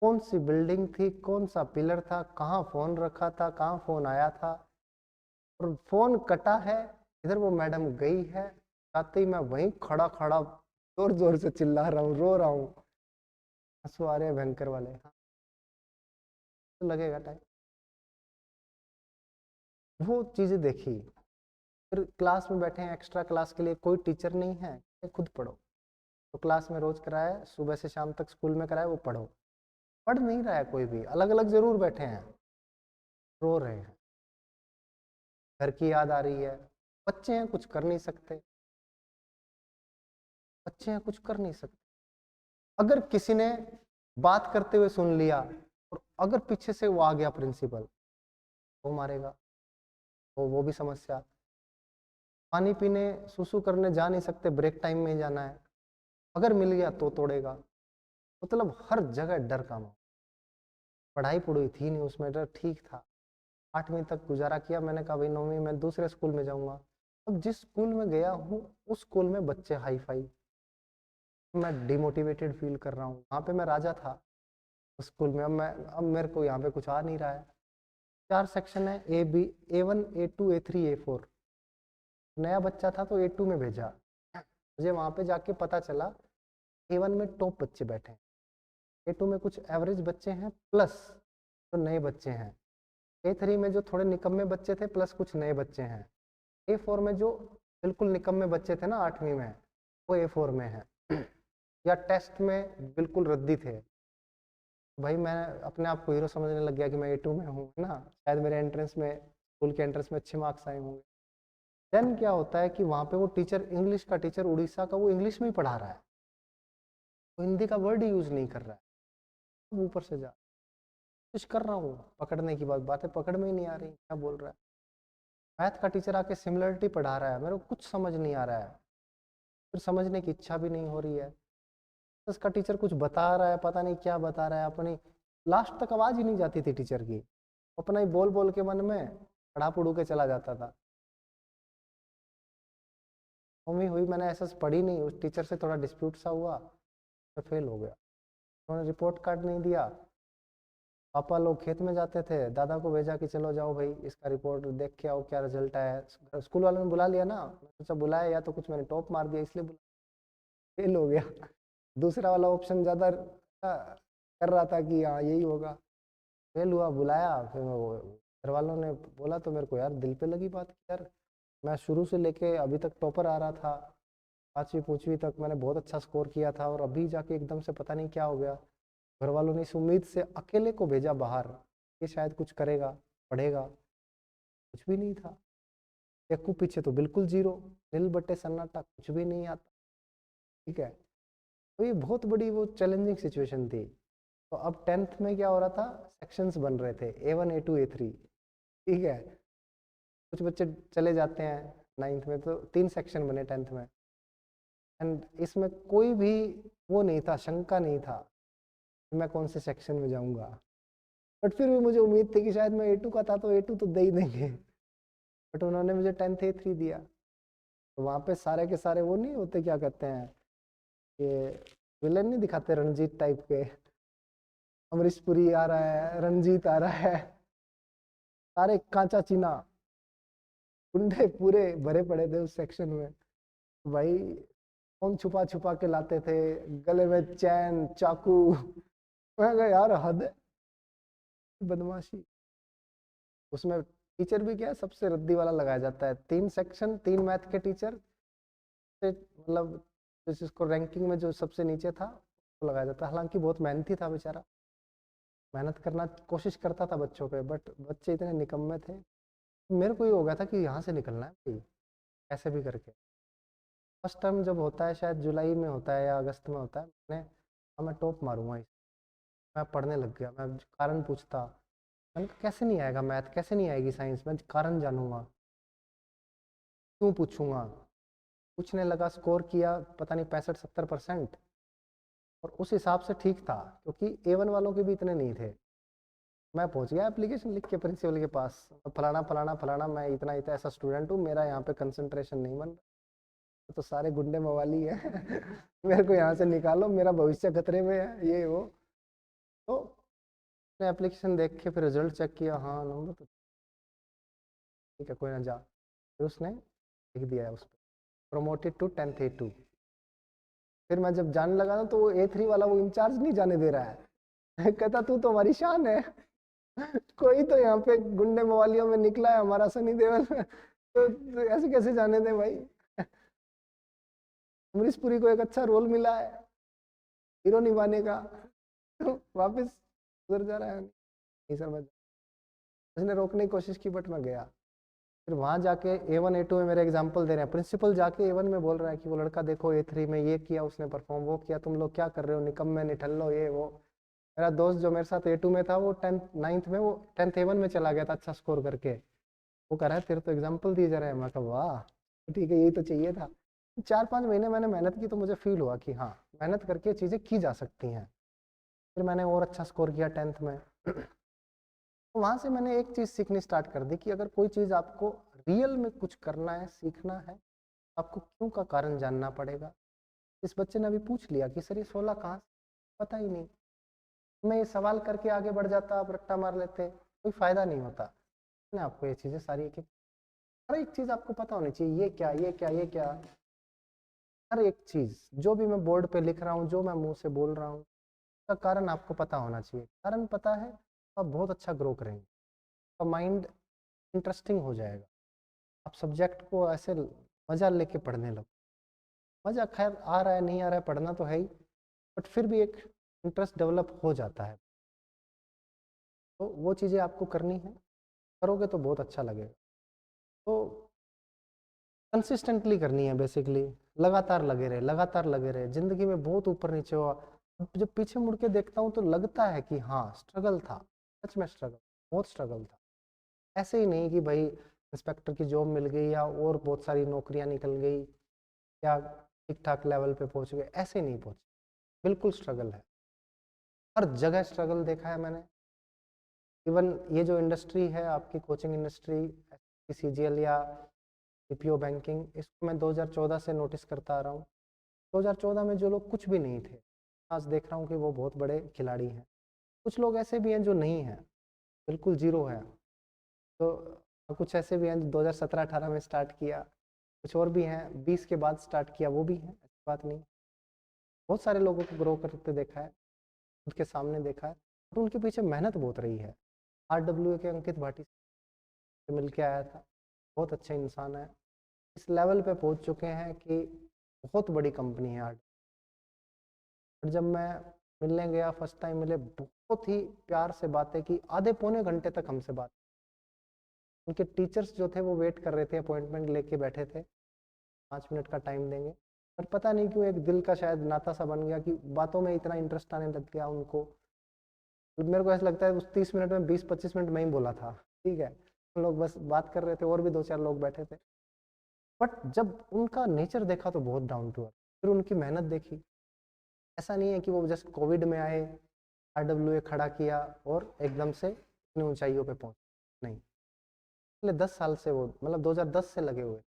कौन सी बिल्डिंग थी, कौन सा पिलर था, कहाँ फ़ोन रखा था, कहाँ फ़ोन आया था, और फ़ोन कटा है, इधर वो मैडम गई है, साथ ही मैं वहीं खड़ा खड़ा जोर जोर से चिल्ला रहा हूँ, रो रहा हूँ, आंसू आ रहे हैं भयंकर वाले। हाँ, तो लगेगा टाइम। वो चीज़ें देखी। फिर क्लास में बैठे हैं, एक्स्ट्रा क्लास के लिए कोई टीचर नहीं है, ये खुद पढ़ो। तो क्लास में रोज कराया, सुबह से शाम तक स्कूल में कराया, वो पढ़ो। पढ़ नहीं रहा है कोई भी, अलग अलग जरूर बैठे हैं, रो रहे हैं, घर की याद आ रही है। बच्चे हैं, कुछ कर नहीं सकते, बच्चे हैं, कुछ कर नहीं सकते। अगर किसी ने बात करते हुए सुन लिया और अगर पीछे से वो आ गया प्रिंसिपल, वो मारेगा, वो भी समस्या। पानी पीने सुसु करने जा नहीं सकते, ब्रेक टाइम में ही जाना है, अगर मिल गया तो तोड़ेगा। मतलब हर जगह डर का माहौल। पढ़ाई पढ़ी थी नहीं उसमें, डर ठीक था। 8वीं तक गुजारा किया, मैंने कहा भाई 9वीं में दूसरे स्कूल में जाऊंगा। अब जिस स्कूल में गया हूँ उस स्कूल में बच्चे हाई फाई, मैं डिमोटिवेटेड फील कर रहा हूँ। वहाँ पे मैं राजा था उस स्कूल में, अब मेरे को यहाँ पे कुछ आ नहीं रहा है। 4 सेक्शन है, A1 A2 A3 A4। नया बच्चा था तो A2 में भेजा। मुझे वहाँ पे जाके पता चला A1 में टॉप बच्चे बैठे हैं, A2 में कुछ एवरेज बच्चे हैं, प्लस जो नए बच्चे हैं। A3 में जो थोड़े निकम्मे बच्चे थे, प्लस कुछ नए बच्चे हैं। A4 में जो बिल्कुल निकम्मे बच्चे थे ना 8वीं में, वो A4 में है। या टेस्ट में बिल्कुल रद्दी थे। भाई मैं अपने आप को हीरो समझने लग गया कि मैं A2 में हूँ ना, शायद मेरे एंट्रेंस में, स्कूल के एंट्रेंस में अच्छे मार्क्स आए होंगे। देन क्या होता है कि वहाँ पे वो टीचर, इंग्लिश का टीचर उड़ीसा का, वो इंग्लिश में ही पढ़ा रहा है, वो हिंदी का वर्ड ही यूज़ नहीं कर रहा है। ऊपर से जा कोशिश कर रहा हूँ पकड़ने की, बातें पकड़ में ही नहीं आ रही, क्या बोल रहा है। मैथ का टीचर आके सिमिलरिटी पढ़ा रहा है, मेरे को कुछ समझ नहीं आ रहा है, फिर समझने की इच्छा भी नहीं हो रही है। उसका टीचर कुछ बता रहा है, पता नहीं क्या बता रहा है, अपनी लास्ट तक आवाज़ ही नहीं जाती थी टीचर की, अपना ही बोल बोल के मन में पढ़ा पढ़ू के चला जाता था। मम्मी हुई, मैंने ऐसा पढ़ी नहीं, उस टीचर से थोड़ा डिस्प्यूट सा हुआ तो फेल हो गया। उन्होंने रिपोर्ट कार्ड नहीं दिया। पापा लोग खेत में जाते थे, दादा को भेजा कि चलो जाओ भाई इसका रिपोर्ट देख के आओ क्या रिजल्ट आया। स्कूल वालों ने बुला लिया ना, मैं सोचा बुलाया या तो कुछ मैंने टॉप मार दिया इसलिए फेल हो गया। दूसरा वाला ऑप्शन ज़्यादा कर रहा था कि हाँ यही होगा। फेल हुआ, बुलाया, फिर वो घर वालों ने बोला तो मेरे को यार दिल पे लगी बात कि यार मैं शुरू से लेके अभी तक टॉपर आ रहा था, 5वीं 5वीं तक मैंने बहुत अच्छा स्कोर किया था, और अभी जाके एकदम से पता नहीं क्या हो गया। घर वालों ने इस उम्मीद से अकेले को भेजा बाहर, ये शायद कुछ करेगा, पढ़ेगा, कुछ भी नहीं था। एकू पीछे तो बिल्कुल जीरो, नील बट्टे सन्नाटा, कुछ भी नहीं आता। ठीक है, तो ये बहुत बड़ी वो चैलेंजिंग सिचुएशन थी। तो अब 10th में क्या हो रहा था, सेक्शंस बन रहे थे, A1 A2 A3। ठीक है, कुछ बच्चे चले जाते हैं 9th में, तो 3 सेक्शन बने 10th में। एंड इसमें कोई भी वो नहीं था, शंका नहीं था कि मैं कौन से सेक्शन में जाऊंगा। बट फिर भी मुझे उम्मीद थी कि शायद मैं A2 का था तो A2 तो दे ही देंगे। बट उन्होंने मुझे 10th A3 दिया। तो वहाँ पे सारे के सारे वो नहीं होते, क्या कहते हैं, ये विलन नहीं दिखाते रंजीत टाइप के, अमरीश पुरी आ रहा है, रंजीत आ रहा है, सारे कांचा चीना गुंडे पूरे भरे पड़े थे उस सेक्शन में। भाई फोन छुपा छुपा के लाते थे, गले में चैन, चाकू। मैं कहा यार हद है, बदमाशी। उसमें टीचर भी क्या है, सबसे रद्दी वाला लगाया जाता है, 3 सेक्शन 3 मैथ के टीचर से, मतलब जिसको रैंकिंग में जो सबसे नीचे था उसको लगाया जाता है। हालांकि बहुत मेहनती था बेचारा, मेहनत करना कोशिश करता था बच्चों पे, बट बच्चे इतने निकम्मे थे। मेरे को ये हो गया था कि यहाँ से निकलना है भाई, कैसे भी करके। फर्स्ट टर्म जब होता है, शायद जुलाई में होता है या अगस्त में होता है, मैं टॉप मारूंगा इस। मैं पढ़ने लग गया, मैं कारण पूछता। मैंने कहा कैसे नहीं आएगा मैथ, कैसे नहीं आएगी साइंस, मैं कारण जानूंगा, क्यों पूछूंगा। पूछने लगा, स्कोर किया पता नहीं 65-70%। और उस हिसाब से ठीक था, क्योंकि A1 वालों के भी इतने नहीं थे। मैं पहुंच गया एप्लीकेशन लिख के प्रिंसिपल के पास, फलाना फलाना फलाना, मैं इतना इतना ऐसा स्टूडेंट हूँ, मेरा यहाँ पे कंसंट्रेशन नहीं बन रहा, तो सारे गुंडे मवाली है। मेरे को यहाँ से निकालो, मेरा भविष्य खतरे में है, ये वो। तो मैं एप्लीकेशन देख के फिर रिजल्ट चेक किया, हाँ नंबर तो ठीक है, कोई ना जा। फिर उसने लिख दिया है उस पर, प्रमोटेड टू 10th A2। फिर मैं जब जाने लगा ना, तो वो A3 वाला वो इंचार्ज नहीं जाने दे रहा है। कहता तू तो हमारी शान है। कोई तो यहाँ पे गुंडे मवालियों में निकला है हमारा सनी देओल। तो ऐसे कैसे जाने दे भाई। अमरीश पुरी को एक अच्छा रोल मिला है हीरो निभाने का, तो वापस उधर जा रहा है। नहीं सर, मैं, उसने रोकने की कोशिश की बट मैं गया। फिर वहाँ जाके A1 A2 में मेरे एग्जाम्पल दे रहे हैं, प्रिंसिपल जाके A1 में बोल रहा है कि वो लड़का देखो A3 में ये किया उसने परफॉर्म, वो किया, तुम लोग क्या कर रहे हो, निकम्मे निठल्लो, ये वो। मेरा दोस्त जो मेरे साथ A2 में था, वो 10th 9th में, वो 10th A1 में चला गया था अच्छा स्कोर करके। वो कह रहा है तेरे तो एग्जाम्पल दिए जा रहे हैं। मैं कहा वाह, ठीक है, यही तो चाहिए था। 4-5 महीने मैंने मेहनत की, तो मुझे फील हुआ कि हाँ मेहनत करके चीज़ें की जा सकती हैं। फिर मैंने और अच्छा स्कोर किया 10th में। तो वहाँ से मैंने एक चीज़ सीखनी स्टार्ट कर दी कि अगर कोई चीज़ आपको रियल में कुछ करना है, सीखना है, आपको क्यों का कारण जानना पड़ेगा। इस बच्चे ने अभी पूछ लिया कि सर ये 16 कहाँ से, पता ही नहीं। मैं ये सवाल करके आगे बढ़ जाता, आप रट्टा मार लेते, कोई फायदा नहीं होता। मैंने आपको ये चीज़ें सारी हर एक चीज़ आपको पता होनी चाहिए, ये क्या, ये क्या, ये क्या। हर एक चीज़ जो भी मैं बोर्ड पे लिख रहा हूँ, जो मैं मुंह से बोल रहा हूँ, उसका कारण आपको पता होना चाहिए। कारण पता है तो आप बहुत अच्छा ग्रो करेंगे, आपका माइंड इंटरेस्टिंग हो जाएगा, आप सब्जेक्ट को ऐसे मजा लेके पढ़ने लगो। मजा खैर आ रहा है नहीं आ रहा है, पढ़ना तो है ही, बट फिर भी एक इंटरेस्ट डेवलप हो जाता है। तो वो चीज़ें आपको करनी है, करोगे तो बहुत अच्छा लगेगा। तो कंसिस्टेंटली करनी है बेसिकली, लगातार लगे रहे। ज़िंदगी में बहुत ऊपर नीचे हुआ, जब पीछे मुड़ के देखता हूँ तो लगता है कि हाँ स्ट्रगल था, सच में स्ट्रगल, बहुत स्ट्रगल था। ऐसे ही नहीं कि भाई इंस्पेक्टर की जॉब मिल गई या और बहुत सारी नौकरियां निकल गई या ठीक ठाक लेवल पे पहुंच गए, ऐसे नहीं पहुंचे, बिल्कुल स्ट्रगल है। हर जगह स्ट्रगल देखा है मैंने। इवन ये जो इंडस्ट्री है आपकी कोचिंग इंडस्ट्री, CGL या BPO बैंकिंग, इसको मैं 2014 से नोटिस करता आ रहा हूँ। 2014 में जो लोग कुछ भी नहीं थे, आज देख रहा हूँ कि वो बहुत बड़े खिलाड़ी हैं। कुछ लोग ऐसे भी हैं जो नहीं हैं, बिल्कुल जीरो है। तो कुछ ऐसे भी हैं जो 2017-18 में स्टार्ट किया, कुछ और भी हैं 20 के बाद स्टार्ट किया, वो भी हैं, ऐसी बात नहीं। बहुत सारे लोगों को ग्रो करते देखा है, खुद के सामने देखा है, तो उनके पीछे मेहनत बहुत रही है। RWA के अंकित भाटी से मिल के आया था, बहुत अच्छे इंसान है, इस लेवल पे पहुंच चुके हैं कि बहुत बड़ी कंपनी है आर्ट। और जब मैं मिलने गया फर्स्ट टाइम मिले, बहुत ही प्यार से बातें की, आधे पौने घंटे तक हमसे बात। उनके टीचर्स जो थे वो वेट कर रहे थे, अपॉइंटमेंट लेके बैठे थे, 5 मिनट का टाइम देंगे। पर पता नहीं क्यों एक दिल का शायद नाता सा बन गया कि बातों में इतना इंटरेस्ट आने लग गया उनको। मेरे को ऐसा लगता है उस 30 मिनट में 20-25 मिनट में ही बोला था, ठीक है, हम लोग बस बात कर रहे थे, और भी 2-4 लोग बैठे थे। बट जब उनका नेचर देखा तो बहुत डाउन टू अर्थ, फिर उनकी मेहनत देखी। ऐसा नहीं है कि वो जस्ट कोविड में आए, RWA खड़ा किया और एकदम से इतनी ऊंचाइयों पे पहुंचे, नहीं, पिछले 10 साल से वो, मतलब 2010 से लगे हुए।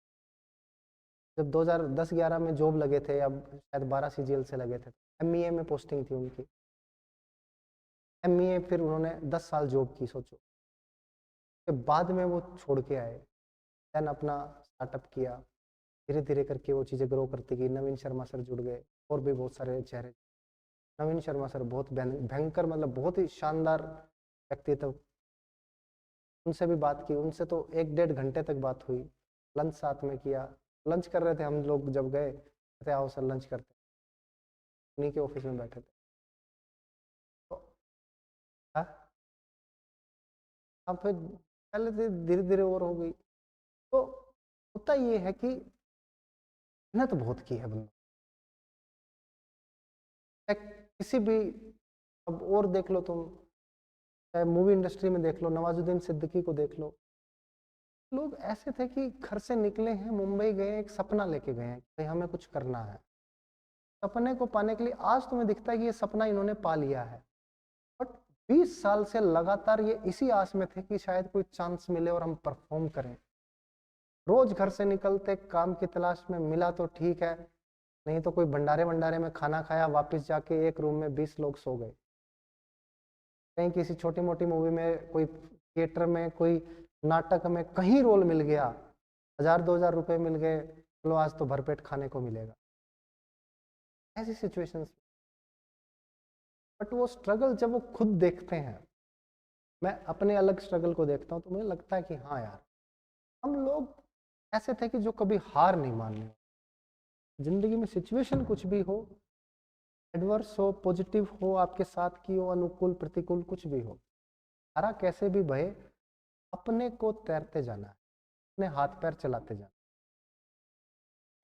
जब 2010-11 में जॉब लगे थे, अब शायद 12 CGL से लगे थे, MEA में पोस्टिंग थी उनकी, MEA फिर उन्होंने 10 साल जॉब की, सोचो। के बाद में वो छोड़ के आए, देन अपना स्टार्टअप किया, धीरे धीरे करके वो चीज़ें ग्रो करती गई। नवीन शर्मा सर जुड़ गए, और भी बहुत सारे चेहरे। नवीन शर्मा सर बहुत भयंकर, मतलब बहुत ही शानदार व्यक्तित्व। उनसे भी बात की, उनसे तो 1-1.5 घंटे तक बात हुई, लंच साथ में किया। लंच कर रहे थे हम लोग, जब गए कहते आओ सर लंच करते, उन्हीं के ऑफिस में बैठे थे। तो हाँ, अब फिर पहले से धीरे धीरे और हो गई। तो होता ये है कि मेहनत बहुत की है बंदा, किसी भी, अब और देख लो तुम, चाहे मूवी इंडस्ट्री में देख लो, नवाजुद्दीन सिद्दीकी को देख लो। लोग ऐसे थे कि घर से निकले हैं, मुंबई गए, एक सपना लेके गए हैं कि हमें कुछ करना है। सपने को पाने के लिए आज तुम्हें दिखता है कि ये सपना इन्होंने पा लिया है, बट 20 साल से लगातार ये इसी आस में थे कि शायद कोई चांस मिले और हम परफॉर्म करें। रोज घर से निकलते काम की तलाश में, मिला तो ठीक है, नहीं तो कोई भंडारे भंडारे में खाना खाया, वापस जाके एक रूम में 20 लोग सो गए। कहीं किसी छोटी मोटी मूवी में, कोई थिएटर में, कोई नाटक में कहीं रोल मिल गया, 1000-2000 रुपए मिल गए, चलो आज तो भरपेट खाने को मिलेगा, ऐसी सिचुएशंस। बट वो स्ट्रगल जब वो खुद देखते हैं, मैं अपने अलग स्ट्रगल को देखता हूँ तो मुझे लगता है कि हाँ यार, हम लोग ऐसे थे कि जो कभी हार नहीं मानने। जिंदगी में सिचुएशन कुछ भी हो, एडवर्स हो, पॉजिटिव हो, आपके साथ की हो, अनुकूल प्रतिकूल कुछ भी हो, धारा कैसे भी बहे, अपने को तैरते जाना है, अपने हाथ पैर चलाते जाना।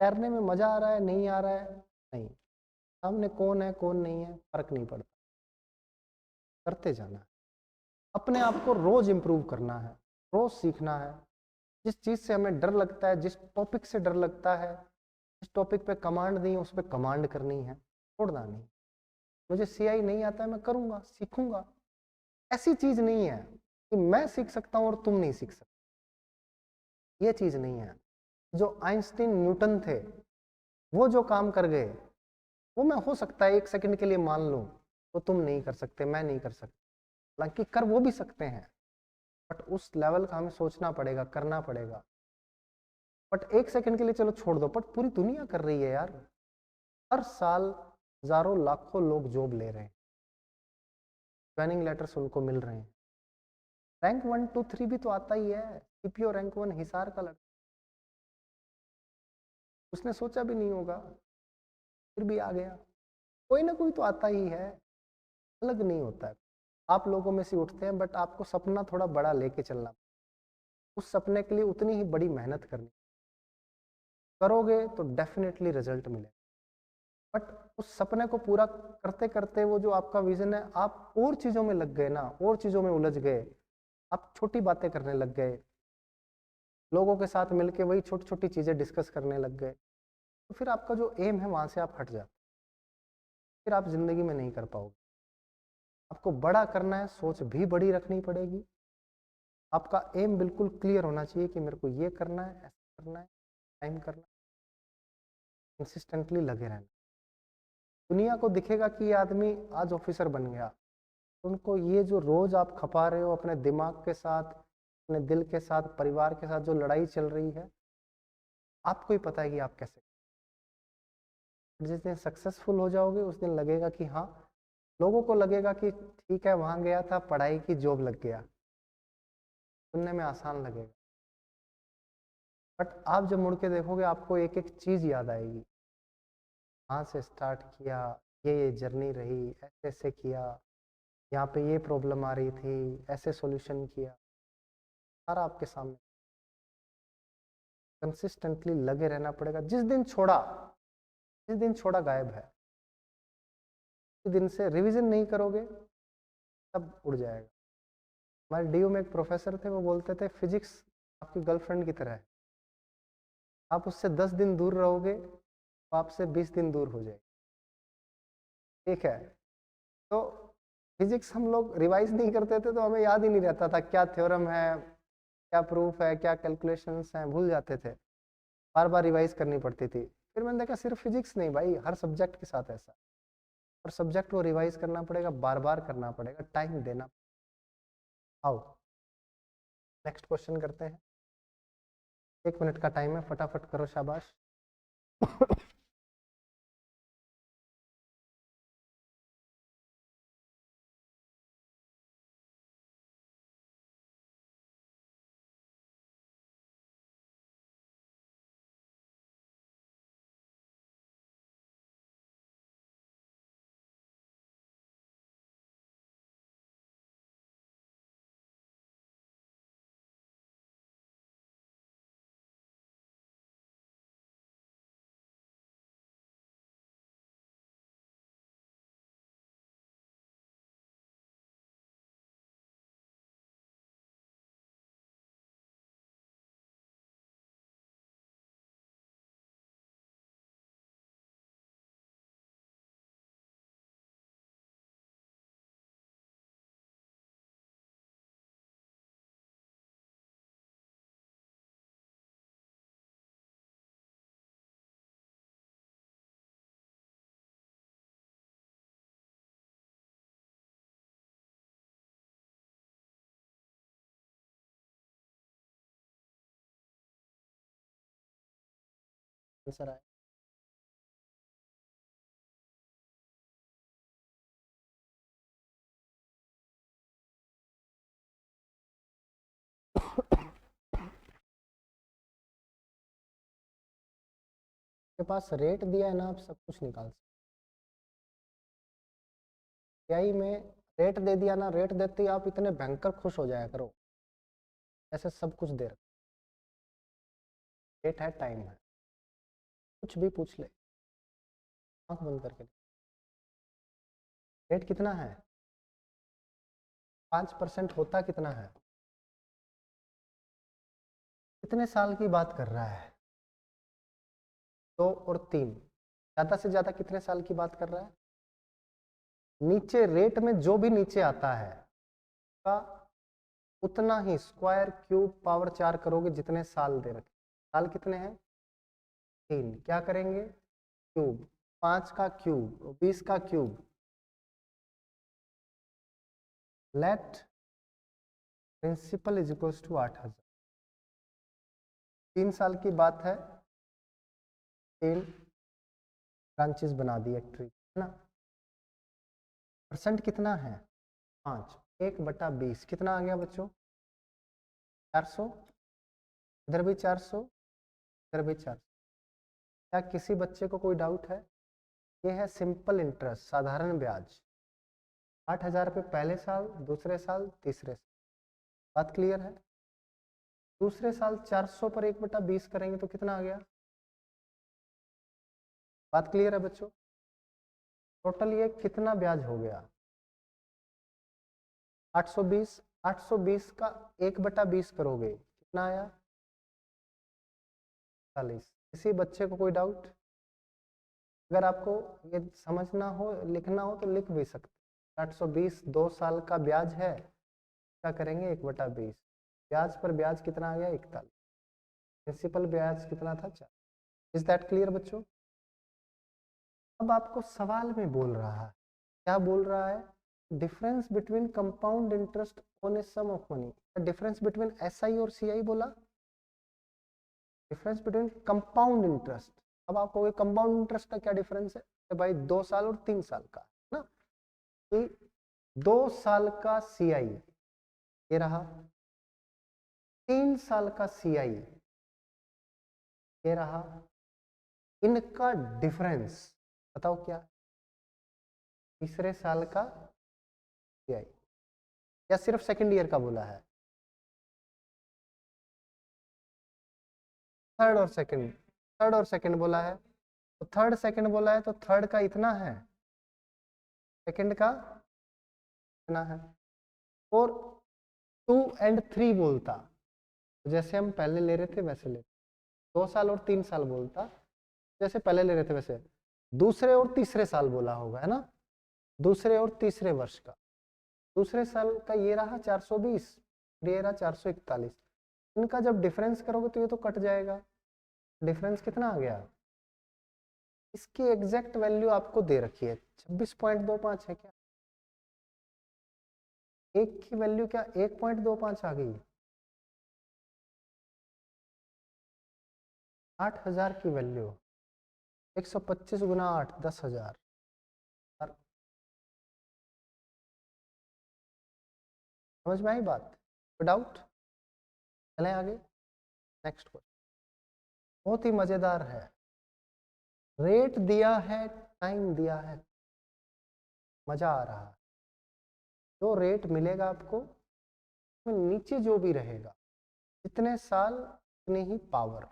तैरने में मजा आ रहा है, नहीं आ रहा है, नहीं, सामने कौन है कौन नहीं है फर्क नहीं पड़ता, करते जाना है। अपने आप को रोज इम्प्रूव करना है, रोज सीखना है। जिस चीज़ से हमें डर लगता है, जिस टॉपिक से डर लगता है, जिस टॉपिक पे कमांड नहीं है उस पर कमांड करनी है, छोड़ना नहीं। मुझे CI नहीं आता है, मैं करूँगा, सीखूंगा। ऐसी चीज़ नहीं है कि मैं सीख सकता हूँ और तुम नहीं सीख सकते, ये चीज़ नहीं है। जो आइंस्टीन न्यूटन थे, वो जो काम कर गए, वो मैं हो सकता है 1 सेकंड के लिए मान लूँ, तो तुम नहीं कर सकते, मैं नहीं कर सकता। हालांकि कर वो भी सकते हैं, बट उस लेवल का हमें सोचना पड़ेगा, करना पड़ेगा। बट 1 सेकंड के लिए चलो छोड़ दो, बट पूरी दुनिया कर रही है यार। हर साल हजारों लाखों लोग जॉब ले रहे हैं, ज्वाइनिंग लेटर्स उनको मिल रहे हैं। रैंक 1 2 3 भी तो आता ही है। CPO रैंक 1 हिसार का लड़का, उसने सोचा भी नहीं होगा, फिर भी आ गया। कोई ना कोई तो आता ही है, अलग नहीं होता है। आप लोगों में से उठते हैं, बट आपको सपना थोड़ा बड़ा लेके चलना, उस सपने के लिए उतनी ही बड़ी मेहनत करनी। करोगे तो डेफिनेटली रिजल्ट मिलेगा। बट उस सपने को पूरा करते करते वो जो आपका विजन है, आप और चीज़ों में लग गए ना, और चीज़ों में उलझ गए, आप छोटी बातें करने लग गए, लोगों के साथ मिलके वही छोटी छोटी चीज़ें डिस्कस करने लग गए, तो फिर आपका जो एम है वहाँ से आप हट जाते, फिर आप ज़िंदगी में नहीं कर पाओगे। आपको बड़ा करना है, सोच भी बड़ी रखनी पड़ेगी, आपका एम बिल्कुल क्लियर होना चाहिए कि मेरे को ये करना है, ऐसा करना है, टाइम करना है, कंसिस्टेंटली लगे रहना। दुनिया को दिखेगा कि ये आदमी आज ऑफिसर बन गया, उनको ये जो रोज आप खपा रहे हो अपने दिमाग के साथ, अपने दिल के साथ, परिवार के साथ जो लड़ाई चल रही है, आपको ही पता है कि आप कैसे। जिस दिन सक्सेसफुल हो जाओगे उस दिन लगेगा कि हाँ, लोगों को लगेगा कि ठीक है वहाँ गया था, पढ़ाई की, जॉब लग गया, सुनने में आसान लगेगा। बट आप जब मुड़ के देखोगे आपको एक एक चीज़ याद आएगी, कहाँ से स्टार्ट किया, ये जर्नी रही, ऐसे ऐसे किया, यहाँ पे ये प्रॉब्लम आ रही थी, ऐसे सॉल्यूशन किया, सारा आपके सामने। कंसिस्टेंटली लगे रहना पड़ेगा। जिस दिन छोड़ा गायब है, उस दिन से रिवीजन नहीं करोगे तब उड़ जाएगा। हमारे डीयू में एक प्रोफेसर थे, वो बोलते थे फिजिक्स आपकी गर्लफ्रेंड की तरह है, आप उससे 10 दिन दूर रहोगे तो आपसे 20 दिन दूर हो जाएगी। ठीक है, तो फिजिक्स हम लोग रिवाइज नहीं करते थे तो हमें याद ही नहीं रहता था क्या थ्योरम है, क्या प्रूफ है, क्या कैलकुलेशंस हैं, भूल जाते थे, बार बार रिवाइज करनी पड़ती थी। फिर मैंने देखा सिर्फ फिजिक्स नहीं भाई, हर सब्जेक्ट के साथ ऐसा, हर सब्जेक्ट को रिवाइज करना पड़ेगा, बार बार करना पड़ेगा, टाइम देना। आओ नेक्स्ट क्वेश्चन करते हैं। 1 मिनट का टाइम है, फटाफट करो, शाबाश। आंसर आए। के पास रेट दिया है ना, आप सब कुछ निकाल सकते। एआई में रेट दे दिया ना, रेट देते ही आप इतने भयंकर खुश हो जाया करो, ऐसे सब कुछ दे रखा। रेट है, टाइम है, कुछ भी पूछ ले, आंख बंद करके। रेट कितना है? 5% होता कितना है? कितने साल की बात कर रहा है? 2 और 3, ज़्यादा से ज़्यादा कितने साल की बात कर रहा है? नीचे रेट में जो भी नीचे आता है का उतना ही स्क्वायर क्यूब पावर 4 करोगे जितने साल दे रखे। साल कितने हैं? 3। क्या करेंगे? क्यूब, 5 का क्यूब, 20 का cube. Let principal is equals to 8000। 3 साल की बात है, 3 ब्रांचेस बना दी एक ट्री, है ना। परसेंट कितना है? 5। 1/20 कितना आ गया बच्चों? 400। इधर भी 400, इधर भी 400। क्या किसी बच्चे को कोई डाउट है? ये है सिंपल इंटरेस्ट, साधारण ब्याज। 8000 रुपये पहले साल, दूसरे साल, तीसरे साल। बात क्लियर है? दूसरे साल 400 पर 1/20 करेंगे तो कितना आ गया? बात क्लियर है बच्चों? टोटल ये कितना ब्याज हो गया? 820। 820 का 1/20 करोगे कितना आया? 40। किसी बच्चे को कोई डाउट? अगर आपको ये समझना हो, लिखना हो तो लिख भी सकते। 820 2 साल का ब्याज है, क्या करेंगे 1/20। ब्याज पर ब्याज कितना आ गया? 41। प्रिंसिपल ब्याज कितना था? 4। इज दैट क्लियर बच्चों? अब आपको सवाल में बोल रहा है, क्या बोल रहा है? Difference between compound interest on a sum of money. Difference between SI और सीआई बोला। Difference between compound interest. अब आप कहोगे कंपाउंड इंटरेस्ट का क्या डिफरेंस है? तो भाई 2 साल और 3 साल का ना, कि 2 साल का सीआई ये रहा, 3 साल का सीआई ये रहा, इनका डिफरेंस बताओ क्या? तीसरे साल का सीआई या सिर्फ सेकंड ईयर का बोला है? थर्ड और सेकंड बोला है, तो थर्ड सेकंड बोला है, तो थर्ड का इतना है, सेकंड का इतना है। और 2 और 3 बोलता, जैसे हम पहले ले रहे थे वैसे ले, 2 साल और 3 साल बोलता जैसे पहले ले रहे थे वैसे, दूसरे और तीसरे साल बोला होगा, है ना? दूसरे और तीसरे वर्ष का। दूसरे साल का ये रहा 420, ये रहा 441। इनका जब डिफरेंस करोगे तो ये तो कट जाएगा। डिफरेंस कितना आ गया? इसकी एग्जैक्ट वैल्यू आपको दे रखी है 26.25 है क्या? एक की वैल्यू क्या 1.25 आ गई? 8000 की वैल्यू 125 गुना 8 10,000। समझ में आई बात? डाउट? चलें आगे, नेक्स्ट क्वेश्चन बहुत ही मजेदार है। रेट दिया है, टाइम दिया है, मजा आ रहा है। जो रेट मिलेगा आपको, नीचे जो भी रहेगा, जितने साल उतनी ही पावर।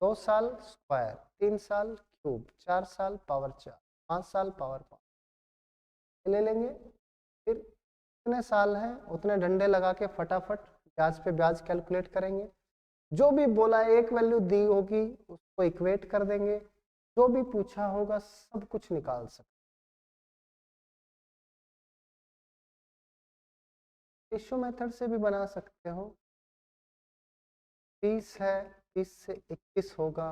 2 साल स्क्वायर, 3 साल क्यूब, 4 साल पावर 4, 5 साल पावर 5 ले लेंगे। फिर जितने साल हैं उतने डंडे लगा के फटाफट ब्याज पे ब्याज कैलकुलेट करेंगे। जो भी बोला एक वैल्यू दी होगी उसको इक्वेट कर देंगे, जो भी पूछा होगा सब कुछ निकाल सकते। रेशियो मेथड से भी बना सकते हो। 30 है, 30 से 21 होगा,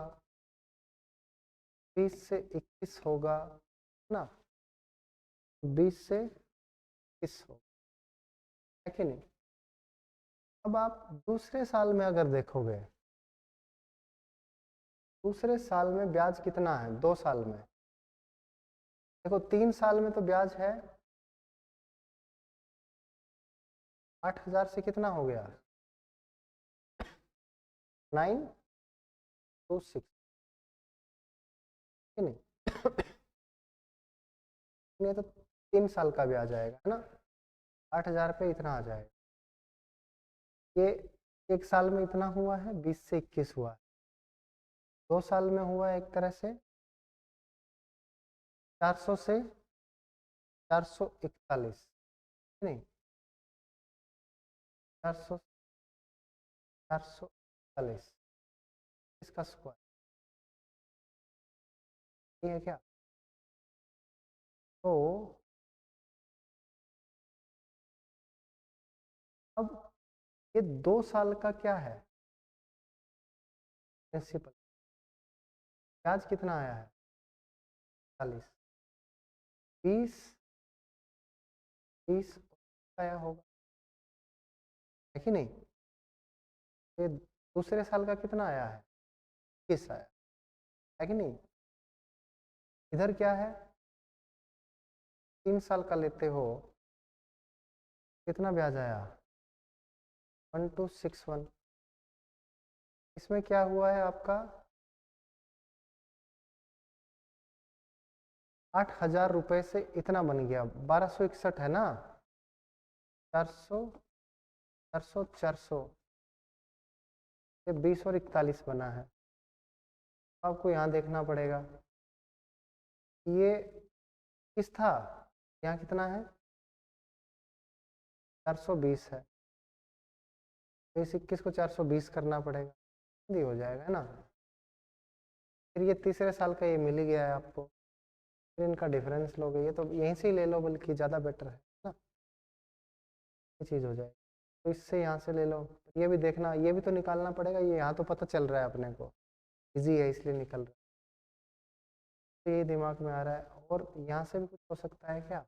30 से 21 होगा ना, 20 से 21 होगा, है कि नहीं? अब आप दूसरे साल में अगर देखोगे, दूसरे साल में ब्याज कितना है? 2 साल में देखो, 3 साल में तो ब्याज है 8000 से कितना हो गया? 926, नहीं नहीं तो 3 साल का ब्याज आएगा, है ना? 8000 पे इतना आ जाएगा। ये 1 साल में इतना हुआ है, 20 से 21 हुआ है। 2 साल में हुआ है एक तरह से 400 से 441, नहीं 400 441 इसका स्क्वायर, ये है क्या? तो अब ये 2 साल का क्या है प्रिंसिपल? ब्याज कितना आया है? 40, 20 20 आया होगा, है कि नहीं? ये दूसरे साल का कितना आया है? 21 आया, है कि नहीं? इधर क्या है? 3 साल का लेते हो, कितना ब्याज आया? 1261। इसमें क्या हुआ है आपका? 8000 रुपये से इतना बन गया, 1261 है ना? 400 400 400, ये 20 और 41 बना है। आपको यहाँ देखना पड़ेगा ये किस था, यहाँ कितना है 420 है, तो इस 21 को 420 करना पड़ेगा, जल्दी हो जाएगा है ना। फिर ये तीसरे साल का ये मिल ही गया है आपको, फिर इनका डिफरेंस लोगे, ये तो यहीं से ही ले लो, बल्कि ज़्यादा बेटर है ना, ये चीज़ हो जाएगी। तो इससे यहाँ से ले लो, ये भी देखना, ये भी तो निकालना पड़ेगा, ये यहाँ तो पता चल रहा है अपने को, इजी है इसलिए निकल रहा है, तो ये दिमाग में आ रहा है। और यहाँ से भी कुछ हो सकता है क्या,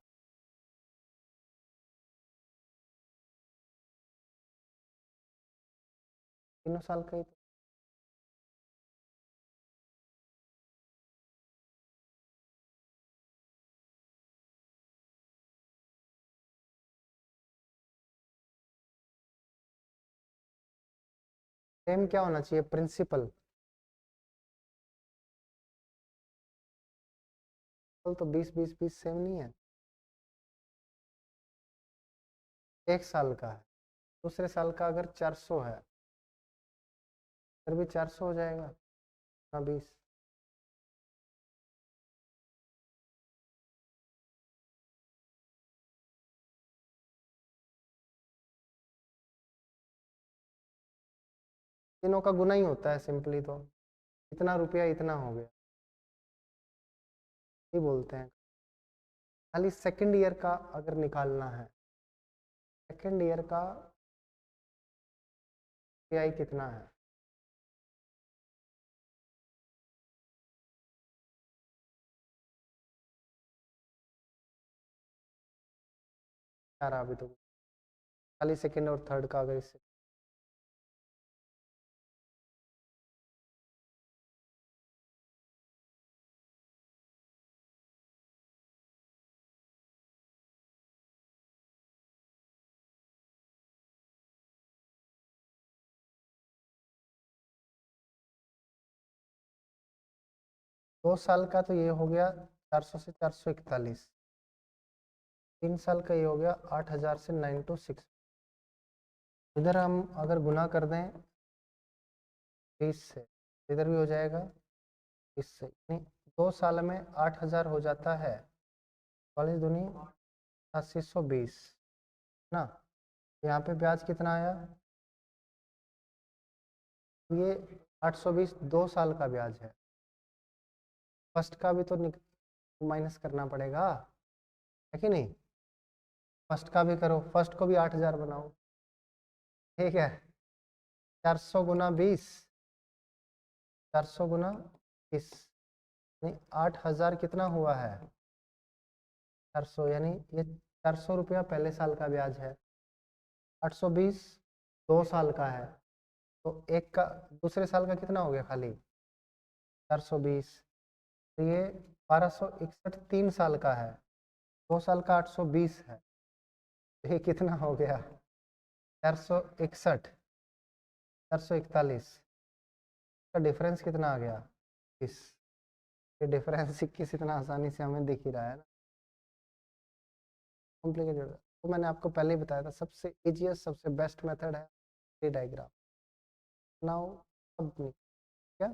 तीनों साल का ही तो। सेम क्या होना चाहिए, प्रिंसिपल, तो 20 20 20 सेम नहीं है, एक साल का है, दूसरे साल का अगर 400 है, फिर भी 400 हो जाएगा, हाँ 20। तीनों का गुना ही होता है सिंपली, तो इतना रुपया इतना हो गया, ये बोलते हैं। खाली सेकंड ईयर का अगर निकालना है, सेकंड ईयर का पीआई कितना है, क्या रहा अभी तो, खाली सेकंड और थर्ड का अगर इससे 2 साल का तो ये हो गया 400 से 441, 3 साल का ये हो गया 8000 से 926। इधर हम अगर गुना कर दें 20 से, इधर भी हो जाएगा इससे, यानी 2 साल में 8000 हो जाता है, 40 दूनी 8820 ना। यहाँ पे ब्याज कितना आया, ये 820 2 साल का ब्याज है, फर्स्ट का भी तो माइनस करना पड़ेगा, है कि नहीं, फर्स्ट का भी करो, फर्स्ट को भी 8000 बनाओ, ठीक है, 400 गुना 20, 400 गुना 20, यानी 8000 कितना हुआ है 400, यानी ये 400 रुपया पहले साल का ब्याज है, 820 2 साल का है, तो एक का दूसरे साल का कितना हो गया खाली 420, तो ये 1261 3 साल का है, 2 साल का 820 है, तो ये कितना हो गया 461 441, का डिफरेंस कितना आ गया 21, ये डिफरेंस 21 इतना आसानी से हमें दिख ही रहा है ना, कॉम्प्लिकेटेड। तो मैंने आपको पहले ही बताया था, सबसे इजीएस्ट सबसे बेस्ट मेथड है ट्री डायग्राम। नाउ अब क्या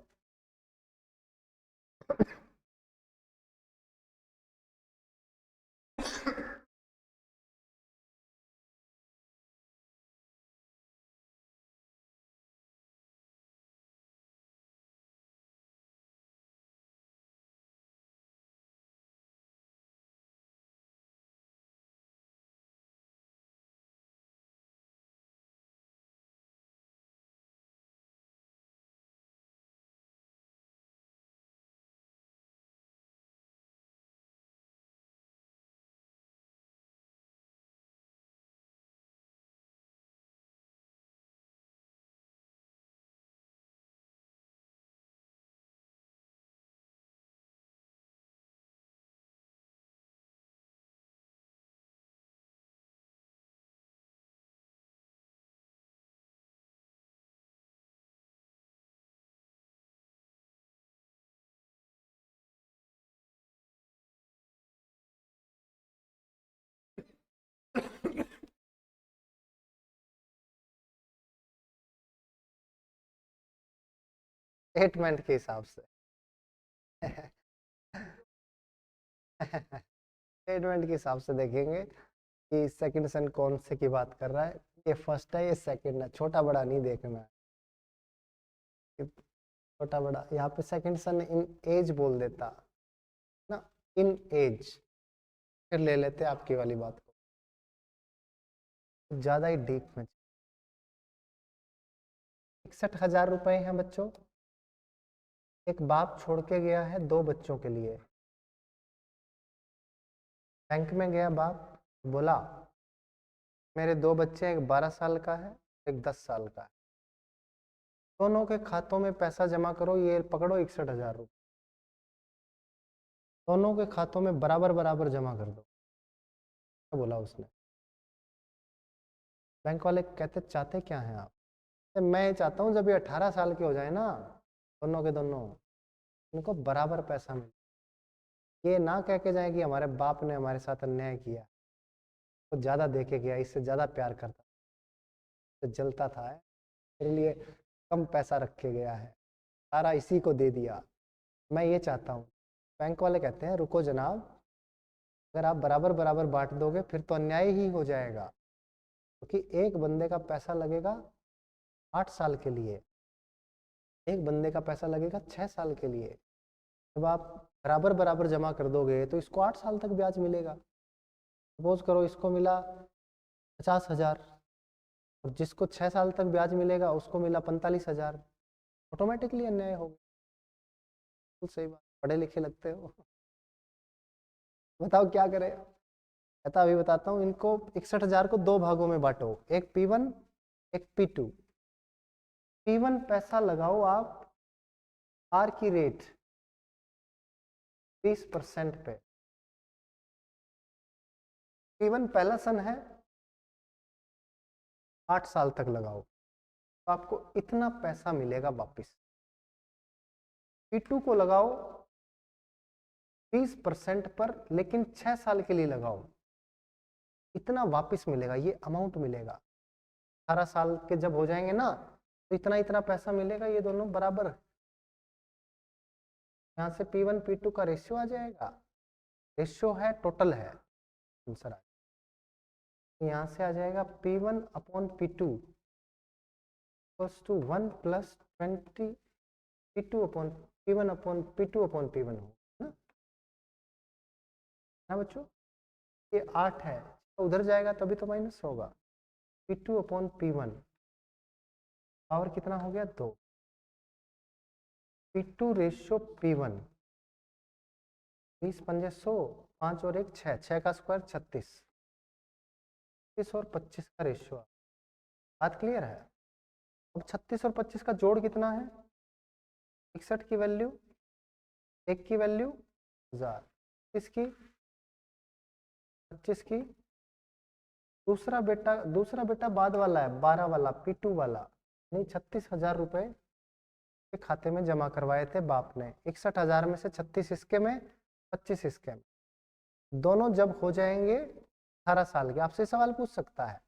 स्टेटमेंट के हिसाब से स्टेटमेंट के हिसाब से देखेंगे कि सेकंड सन कौन से की बात कर रहा है, ये फर्स्ट है ये सेकंड है, छोटा बड़ा नहीं देखना है। छोटा बड़ा यहाँ पे सेकंड सन इन एज बोल देता ना, इन एज, फिर ले लेते आपकी वाली बात को, ज्यादा ही डीप में। 61,000 रुपए हैं बच्चों, एक बाप छोड़ के गया है 2 बच्चों के लिए। बैंक में गया बाप, बोला मेरे 2 बच्चे, एक 12 साल का है एक 10 साल का है, दोनों के खातों में पैसा जमा करो, ये पकड़ो 61,000 रुपये, दोनों के खातों में बराबर बराबर जमा कर दो। क्या बोला उसने? बैंक वाले कहते चाहते क्या हैं आप? मैं ये चाहता हूँ जब ये 18 साल के हो जाए ना, दोनों के दोनों, इनको बराबर पैसा मिले, ये ना कह के जाए कि हमारे बाप ने हमारे साथ अन्याय किया, तो ज़्यादा देके गया, इससे ज़्यादा प्यार करता, तो जलता था, मेरे लिए कम पैसा रख के गया है, सारा इसी को दे दिया, मैं ये चाहता हूँ। बैंक वाले कहते हैं रुको जनाब, अगर आप बराबर बराबर बांट दोगे फिर तो अन्याय ही हो जाएगा, क्योंकि एक बंदे का पैसा लगेगा 8 साल के लिए, एक बंदे का पैसा लगेगा 6 साल के लिए। जब आप बराबर बराबर जमा कर दोगे तो इसको 8 साल तक ब्याज मिलेगा। सपोज करो इसको मिला 50,000 और जिसको 6 साल तक ब्याज मिलेगा उसको मिला 45,000, ऑटोमेटिकली अन्याय होगा। सही बात, पढ़े लिखे लगते हो। बताओ क्या करें? कहता अभी बताता हूँ, इनको 61,000 को 2 भागों में बांटो, एक P1 एक P2। P1 पैसा लगाओ आप आर की रेट 20% पे, P1 पहला सन है, 8 साल तक लगाओ तो आपको इतना पैसा मिलेगा वापिस। P2 को लगाओ 20% पर, लेकिन 6 साल के लिए लगाओ, इतना वापिस मिलेगा, ये अमाउंट मिलेगा। 18 साल के जब हो जाएंगे ना तो इतना इतना पैसा मिलेगा, ये दोनों बराबर। यहाँ से P1 P2 का रेशियो आ जाएगा, रेशियो है टोटल है आंसर। यहाँ से आ जाएगा P1 upon P2 to 1 plus 20 P2 upon P1 upon P2 upon P1 हो ना बच्चों? ये 8 है, तो उधर जाएगा तभी तो माइनस होगा। P2 अपॉन P1 पावर कितना हो गया 2, P2 रेशियो P1, 20 पंजे 100, 5 और 1 6, 6 का स्क्वायर 36, 36 और 25 का रेशियो। बात क्लियर है? अब 36 और 25 का जोड़ कितना है? 61 की वैल्यू, 1 की वैल्यू 1000, इसकी 25 की, दूसरा बेटा बाद वाला है 12 वाला P2 वाला, नहीं 36,000 रुपए के खाते में जमा करवाए थे बाप ने। 61,000 में से 36 इसके में, 25 इसके में, दोनों जब हो जाएंगे 18 साल के, आपसे सवाल पूछ सकता है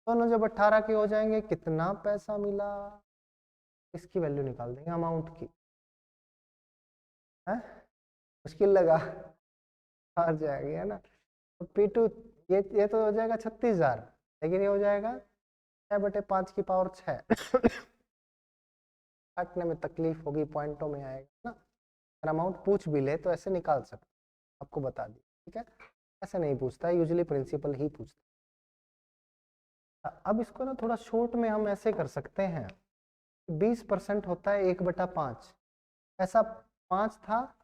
दोनों जब 18 के हो जाएंगे कितना पैसा मिला, इसकी वैल्यू निकाल देंगे अमाउंट की। है मुश्किल लगा? हार जाएगी है ना? तो P2 ये तो हो जाएगा 36,000, लेकिन ये हो जाएगा 6/5 की पावर 6। काटने में तकलीफ होगी, पॉइंटों में आएगा ना। अगर अमाउंट पूछ भी ले तो ऐसे निकाल सकते, आपको बता दी, ठीक है? ऐसे नहीं पूछता है, यूजुअली प्रिंसिपल ही पूछता है। अब इसको ना थोड़ा शॉर्ट में हम ऐसे कर सकते हैं, 20% होता है 1/5, ऐसा 5 था।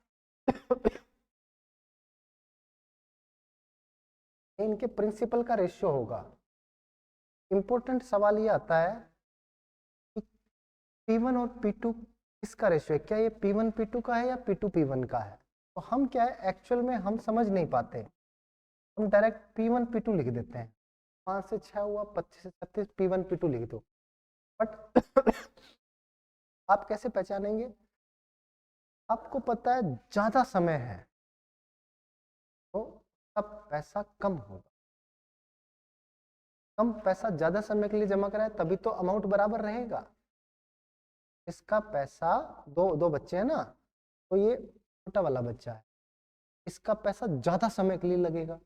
इनके प्रिंसिपल का रेशियो होगा। इंपॉर्टेंट सवाल ये आता है कि P1 और P2 किसका रेशियो है, क्या ये P1 P2 का है या P2 P1 का है? तो हम क्या है एक्चुअल में हम समझ नहीं पाते, हम डायरेक्ट P1 P2 लिख देते हैं। 5 से 6 हुआ, 25 से 36, P1 P2 लिख दो। बट आप कैसे पहचानेंगे? आपको पता है ज्यादा समय है तो अब पैसा कम होगा, कम पैसा ज्यादा समय के लिए जमा कराए तभी तो अमाउंट बराबर रहेगा। इसका पैसा दो बच्चे हैं ना, तो ये छोटा वाला बच्चा है, इसका पैसा ज़्यादा समय के लिए लगेगा,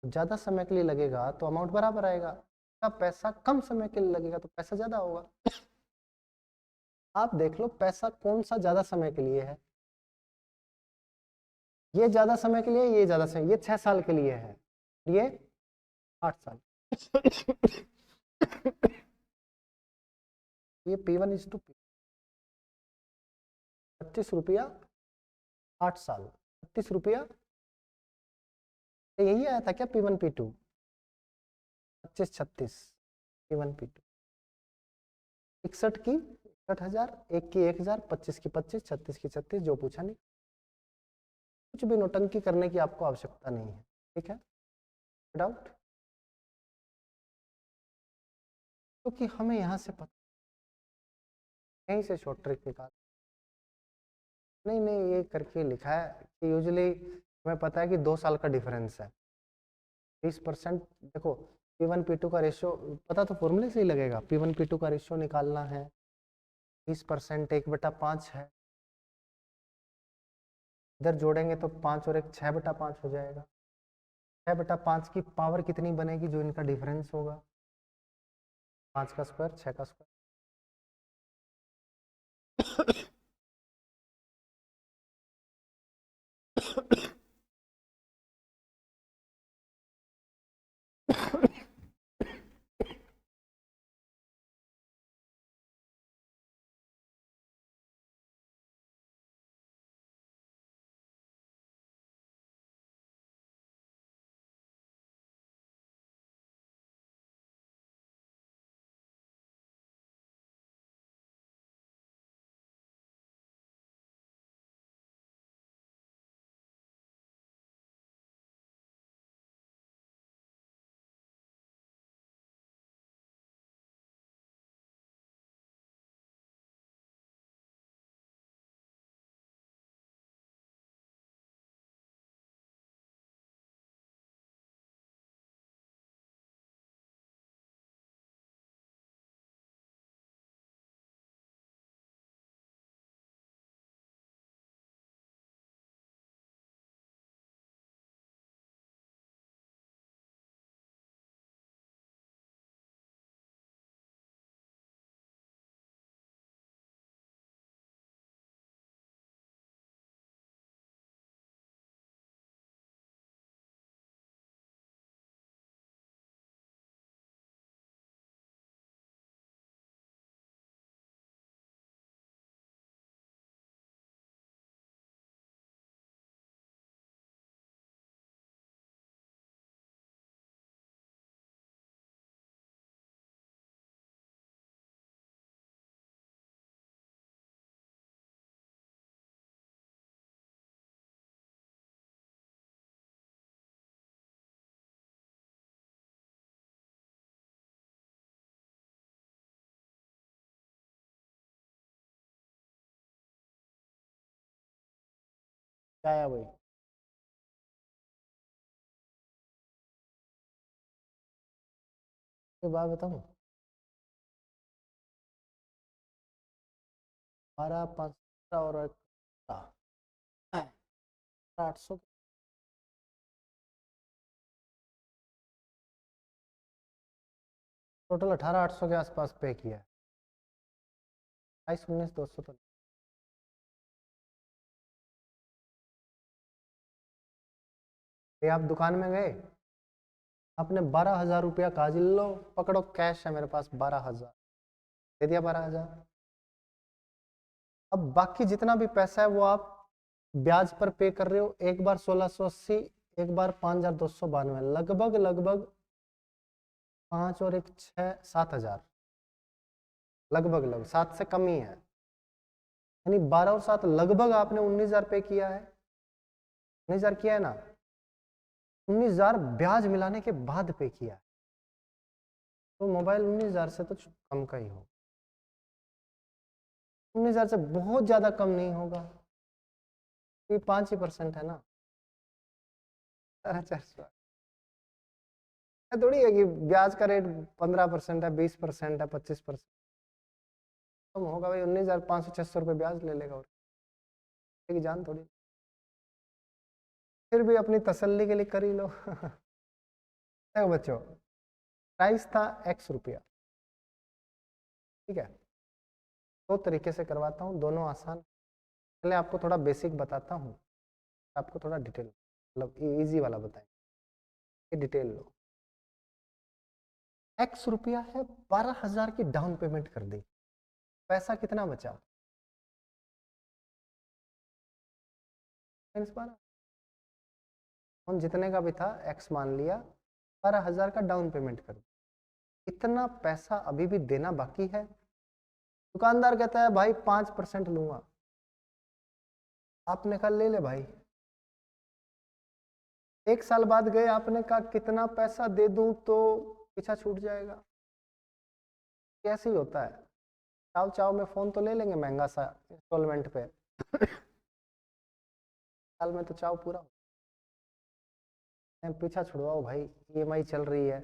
ज़्यादा समय के लिए लगेगा तो अमाउंट बराबर आएगा, इसका पैसा कम समय के लिए लगेगा तो पैसा ज़्यादा होगा। आप देख लो पैसा कौन सा ज़्यादा समय के लिए है, ये ज़्यादा समय के लिए, ये ज़्यादा समय, ये 6 साल के लिए है, ये 8 साल। ये P1:P 25 रुपया 8 साल, 32 रुपया, यही आया था क्या P1:P2? 25-36 P1:P2, 61 की 61,000, 1 की 1,000, 25 की 25, 36 की 36, जो पूछा नहीं। कुछ भी नोटंकी करने की आपको आवश्यकता नहीं है, ठीक है, डाउट? क्योंकि हमें यहाँ से पता, यहीं से शॉर्ट ट्रिक निकाल, नहीं ये करके लिखा है कि यूजुअली हमें पता है कि 2 साल का डिफरेंस है, 20%। देखो P1:P2 का रेशियो पता तो फॉर्मूले से ही लगेगा, P1:P2 का रेशियो निकालना है, 20% 1/5 है, इधर जोड़ेंगे तो 5 और 1 6/5 हो जाएगा। 6/5 की पावर कितनी बनेगी जो इनका डिफरेंस होगा? 5 का स्क्वायर, 6 का स्क्वायर। क्या है भाई? ये बात बताऊं, 12 5 और 800, टोटल 18,800 के आसपास पे किया है। 22,19,200 तो ये आप दुकान में गए, आपने 12,000 रुपया कहा, जी लो पकड़ो कैश है मेरे पास 12,000, दे दिया 12,000। अब बाकी जितना भी पैसा है वो आप ब्याज पर पे कर रहे हो, एक बार 1,680, एक बार 5,292, लगभग लगभग 5 और 1 6 7,000, लगभग 7 से कम ही है, यानी 12 और 7 लगभग आपने 19,000 पे किया है, 19,000 किया है ना, 19,000 ब्याज मिलाने के बाद पे किया है, तो मोबाइल 19,000 से तो कम का ही हो, 19,000 से बहुत ज्यादा कम नहीं होगा, ये 5% है ना। 4,400 थोड़ी है कि ब्याज का रेट 15% है, 20% है, 25% कम होगा भाई, 19,500 600 रुपये ब्याज ले लेगा और जान थोड़ी। फिर भी अपनी तसल्ली के लिए कर ही लो। देखो बच्चों, प्राइस था ₹X, ठीक है। दो तरीके से करवाता हूँ, दोनों आसान। पहले आपको थोड़ा बेसिक बताता हूँ, आपको थोड़ा डिटेल, मतलब इजी वाला बताएं, डिटेल लो। ₹X है, 12,000 की डाउन पेमेंट कर दी, पैसा कितना बचा? फोन जितने का भी था X मान लिया, 12,000 का डाउन पेमेंट कर दी। इतना पैसा अभी भी देना बाकी है। दुकानदार कहता है भाई 5% लूंगा। आपने कहा ले ले भाई। 1 साल बाद गए, आपने कहा कितना पैसा दे दूं तो पीछा छूट जाएगा। कैसे ही होता है, चाव चाव में फोन तो ले लेंगे महंगा सा इंस्टॉलमेंट पे, साल में तो चाव पूरा हो। पीछा छुड़वाओ भाई, EMI चल रही है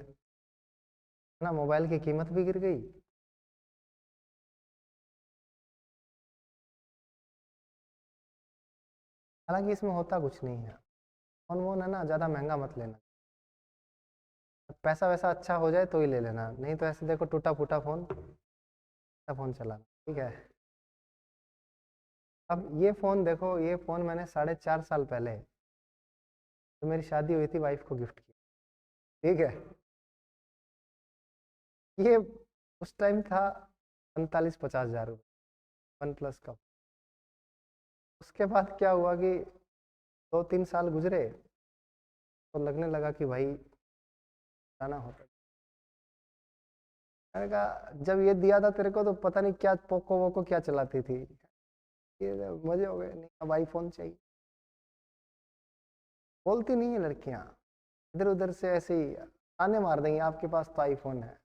ना, मोबाइल की कीमत भी गिर गई। हालांकि इसमें होता कुछ नहीं है, फोन वोन है ना, ज़्यादा महंगा मत लेना। पैसा वैसा अच्छा हो जाए तो ही ले लेना, नहीं तो ऐसे देखो टूटा फूटा फोन, अच्छा फोन चलाना, ठीक है। अब ये फ़ोन देखो, ये फ़ोन मैंने 4.5 साल पहले, तो मेरी शादी हुई थी, वाइफ को गिफ्ट किया, ठीक है। ये उस टाइम था 45-50 हज़ार रुपये, OnePlus का। उसके बाद क्या हुआ कि 2-3 साल गुजरे तो लगने लगा कि भाई जाना होता। मैंने कहा जब ये दिया था तेरे को तो पता नहीं क्या पोको वोको क्या चलाती थी, ये मजे हो गए, नहीं अब आईफोन चाहिए। बोलती नहीं है लड़कियां, इधर उधर से ऐसे ही ताने मार देंगी, आपके पास तो आईफोन है।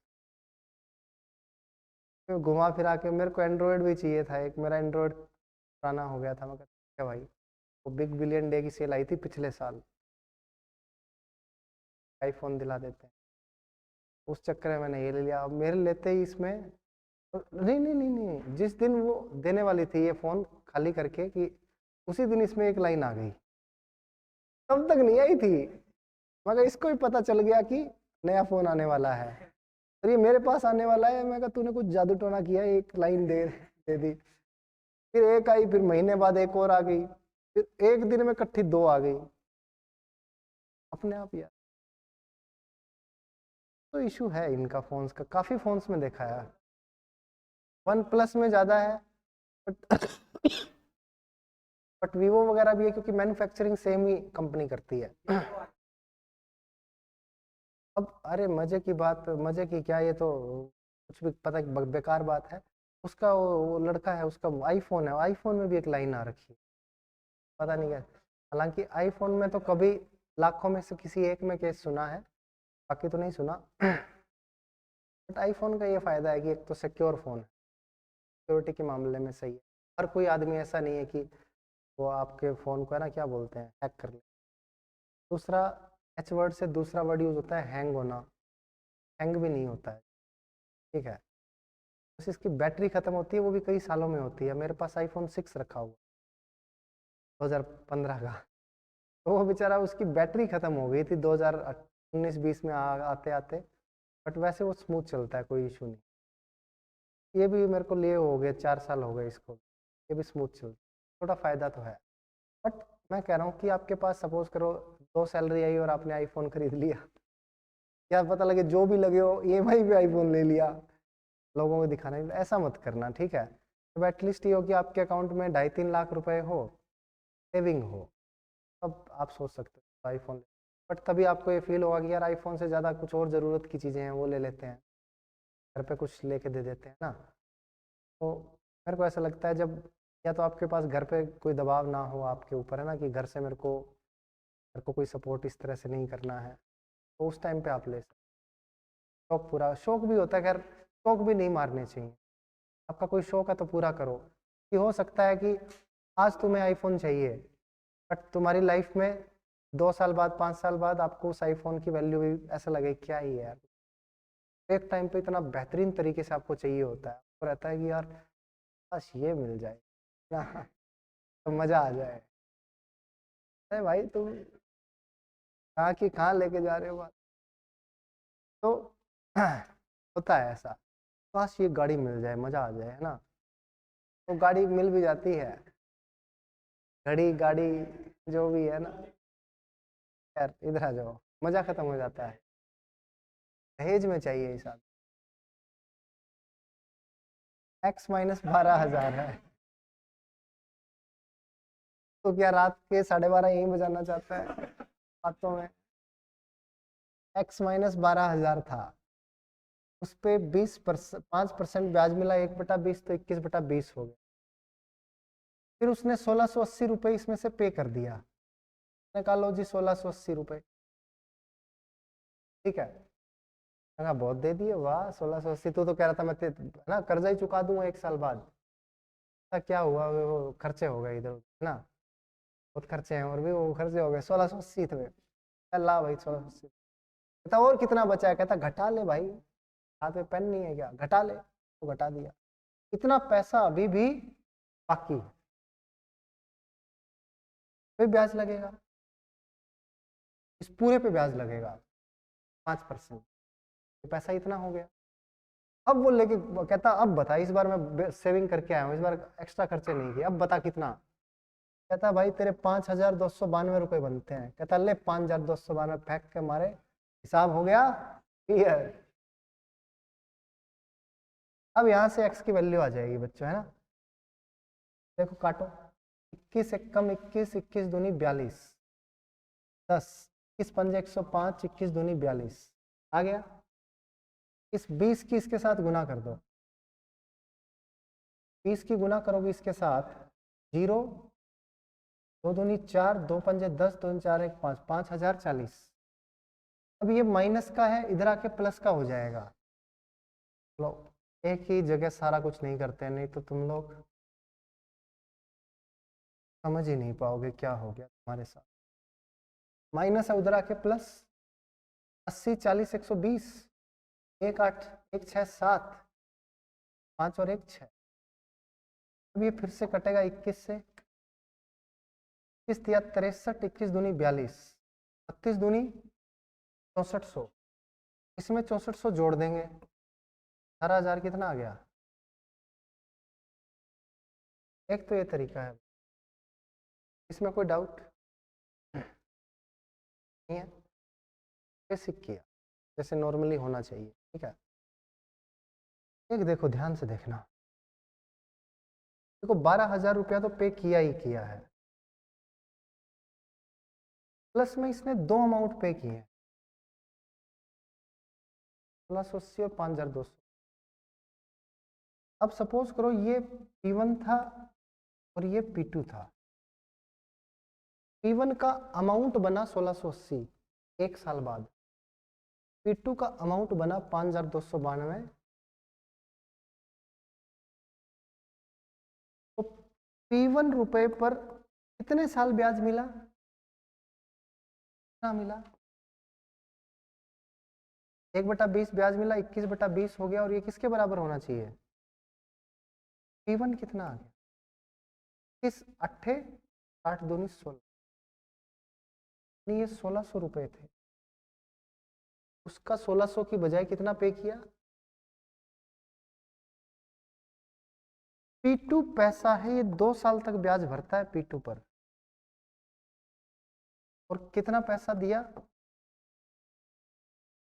फिर घुमा फिरा के मेरे को एंड्रॉयड भी चाहिए था, एक मेरा एंड्रॉयड पुराना हो गया था। मैं क्या भाई, वो बिग बिलियन डे की सेल आई थी पिछले साल, आईफोन दिला देते हैं, उस चक्कर में मैंने ये ले लिया। अब मेरे लेते ही इसमें नहीं नहीं नहीं नहीं, जिस दिन वो देने वाली थी ये फ़ोन खाली करके, कि उसी दिन इसमें एक लाइन आ गई, तब तक नहीं आई थी, मगर इसको भी पता चल गया कि नया फ़ोन आने वाला है और ये मेरे पास आने वाला है। मैं कहा तूने कुछ जादू टोना किया, एक लाइन दे दी। फिर एक आई, फिर महीने बाद एक और आ गई, फिर एक दिन में इकट्ठी 2 आ गई अपने आप यार। तो इशू है इनका, फोन्स का काफ़ी फोन्स में देखा है। OnePlus में ज़्यादा है, बट बट वीवो वगैरह भी है, क्योंकि मैन्युफैक्चरिंग सेम ही कंपनी करती है। अब अरे मजे की बात, मजे की क्या, ये तो कुछ भी पता बेकार बात है। उसका वो लड़का है, उसका आईफोन है, आईफोन में भी एक लाइन आ रखी है, पता नहीं क्या। हालांकि आईफोन में तो कभी लाखों में से किसी एक में केस सुना है, बाकी तो नहीं सुना। बट आईफोन का ये फ़ायदा है कि एक तो सिक्योर फ़ोन है, सिक्योरिटी के मामले में सही है। हर कोई आदमी ऐसा नहीं है कि वो आपके फ़ोन को है ना क्या बोलते हैं हैक कर ले। दूसरा, एच वर्ड से दूसरा वर्ड यूज़ होता है हैंग होना, हैंग भी नहीं होता है, ठीक है। बस इसकी बैटरी ख़त्म होती है, वो भी कई सालों में होती है। मेरे पास iPhone 6 रखा हुआ 2015 का, तो वो बेचारा उसकी बैटरी ख़त्म हो गई थी 2019-20 में आते आते, बट वैसे वो स्मूथ चलता है, कोई इशू नहीं। ये भी मेरे को लिए हो गए 4 साल हो गए इसको, ये भी स्मूथ चलता है, थोड़ा फ़ायदा तो है। बट मैं कह रहा हूँ कि आपके पास सपोज करो 2 सैलरी आई और आपने आईफोन खरीद लिया, क्या पता लगे जो भी लगे हो EMI पे आईफोन ले लिया, लोगों को दिखाने, ऐसा मत करना, ठीक है। तो एटलीस्ट ये हो कि आपके अकाउंट में 2.5-3 लाख रुपए हो, सेविंग हो, अब आप सोच सकते हो आईफोन। बट तभी आपको ये फील होगा कि यार आईफोन से ज़्यादा कुछ और ज़रूरत की चीज़ें हैं, वो ले लेते हैं, घर पे कुछ लेके दे देते हैं ना। तो मेरे को ऐसा लगता है जब, या तो आपके पास घर पे कोई दबाव ना हो आपके ऊपर, है ना, कि घर से मेरे को कोई सपोर्ट इस तरह से नहीं करना है, तो उस टाइम पे आप ले सकते। शौक पूरा, शौक भी होता है, खैर शौक भी नहीं मारने चाहिए। आपका कोई शौक है तो पूरा करो, कि हो सकता है कि आज तुम्हें आईफोन चाहिए, बट तुम्हारी लाइफ में 2 साल बाद 5 साल बाद आपको उस आईफोन की वैल्यू भी ऐसा लगे क्या ही है यार। एक टाइम पे इतना बेहतरीन तरीके से आपको चाहिए होता है, आपको रहता है कि यार बस ये मिल जाए, हाँ, तो मज़ा आ जाए। अरे भाई तुम कहाँ की कहाँ लेके जा रहे हो बात। तो होता है ऐसा, काश ये गाड़ी मिल जाए, मजा आ जाए, है ना। तो गाड़ी मिल भी जाती है, घड़ी गाड़ी जो भी है ना। यार इधर आ जाओ, मजा खत्म हो जाता है। दहेज में चाहिए हिसाब। x माइनस 12,000 है। तो क्या रात के 12:30 यही बजाना चाहता है बातों में। x माइनस 12,000 था, उस पर 5% ब्याज मिला, 1/20 तो 21/20 हो गया। फिर उसने 1680 रुपये इसमें से पे कर दिया। निकालो जी 1680 रुपये, ठीक है। कहा बहुत दे दिए, वाह 1680। तो कह रहा था मैं ना कर्जा ही चुका दूंगा 1 साल बाद। क्या हुआ, वो खर्चे हो गए इधर ना, बहुत खर्चे हैं, और भी वो खर्चे हो गए 1680 थे। ला भाई 1680। कहता और कितना बचा है, कहता घटा ले भाई, हाथ में पेन नहीं है क्या, घटा ले। तो घटा दिया। इतना पैसा अभी भी बाकी है, कोई ब्याज लगेगा, इस पूरे पे ब्याज लगेगा 5%। पैसा इतना हो गया। अब वो लेके कहता अब बता, इस बार मैं सेविंग करके आया हूँ, इस बार एक्स्ट्रा खर्चे नहीं किए, अब बता कितना। कहता भाई तेरे 5,292 रुपये बनते हैं। कहता ले 5,292 फेंक के मारे, हिसाब हो गया क्लियर। अब यहाँ से x की वैल्यू आ जाएगी बच्चों, है ना। देखो काटो, 21 एकम 21, 21 दूनी 42, 10, 21 पंजे 105, 21 दूनी 42 आ गया। इस 20 की इसके साथ गुना कर दो, 20 की गुना करोगे इसके साथ 0, 2 दूनी 4, 2 पंजे 10, 2 4 1 5, 5,040। अब ये माइनस का है, इधर आके प्लस का हो जाएगा। लो एक ही जगह सारा कुछ नहीं करते, नहीं तो तुम लोग समझ ही नहीं पाओगे क्या हो गया तुम्हारे साथ। माइनस है, उधर आके प्लस, 80 40 120, 1 8 1 6 7, 5 और 1 6। अब ये फिर से कटेगा 21 से, 21 या 63, 21 दूनी 42, 32 दूनी 6400। इसमें 6400 जोड़ देंगे, 18,000 कितना आ गया। एक तो ये तरीका है, इसमें कोई डाउट नहीं है, बेसिक किया जैसे नॉर्मली होना चाहिए, ठीक है। एक देखो ध्यान से देखना, देखो 12,000 रुपया तो पे किया ही किया है, प्लस में इसने 2 अमाउंट पे किए हैं, 1680 और 5,200। अब सपोज करो ये P1 था और ये P2 था। P1 का अमाउंट बना 1680 1 साल बाद, P2 का अमाउंट बना 5,292। तो P1 रुपए पर कितने साल ब्याज मिला, कितना मिला, 1/20 ब्याज मिला, 21/20 हो गया। और ये किसके बराबर होना चाहिए, P1 कितना आ गया, 21 8 8 दूनी 16, ये 1600 रुपए थे, उसका 1600 की बजाय कितना पे किया। P2 पैसा है, ये 2 साल तक ब्याज भरता है P2 पर, और कितना पैसा दिया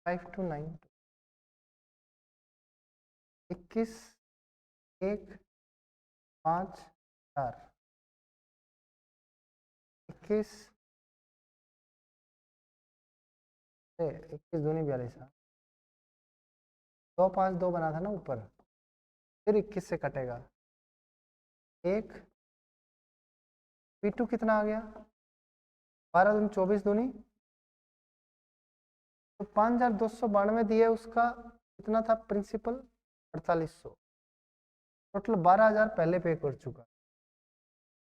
529, 21 1 5 4, 21 21 दूनी 42, 2 5 2 बना था ना ऊपर, फिर 21 से कटेगा 1, P2 कितना आ गया 12 दूनी 24 दूनी, तो 5,292 दिए, उसका कितना था प्रिंसिपल 4800, टोटल 12,000 पहले पे कर चुका।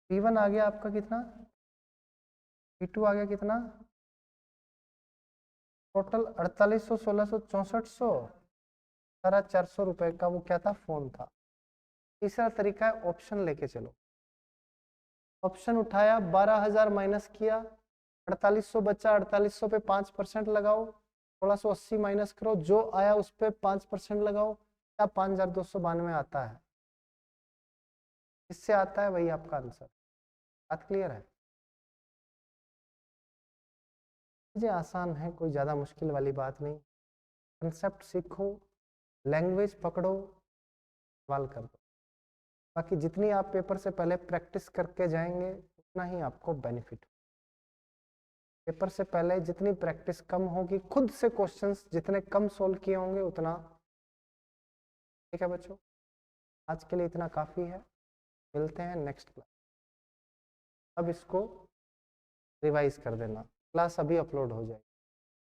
P1 आ गया आपका कितना, P2 आ गया कितना, टोटल 4800, 1600, 6400, 400 रुपए का वो क्या था, फोन था। तीसरा तरीका है ऑप्शन लेके चलो, ऑप्शन उठाया 12,000 माइनस किया, 4800 बचा, 4800 पे 5% लगाओ, 1680 माइनस करो, जो आया उस पे 5% लगाओ, क्या 5292 आता है। इससे आता है वही आपका आंसर। बात क्लियर है? चीजें आसान है, कोई ज़्यादा मुश्किल वाली बात नहीं। कंसेप्ट सीखो, लैंग्वेज पकड़ो, सवाल कर दो। बाकी जितनी आप पेपर से पहले प्रैक्टिस करके जाएंगे उतना ही आपको बेनिफिट। पेपर से पहले जितनी प्रैक्टिस कम होगी, खुद से क्वेश्चंस जितने कम सोल्व किए होंगे उतना। ठीक है बच्चों, आज के लिए इतना काफ़ी है, मिलते हैं नेक्स्ट क्लास। अब इसको रिवाइज कर देना, क्लास अभी अपलोड हो जाएगी।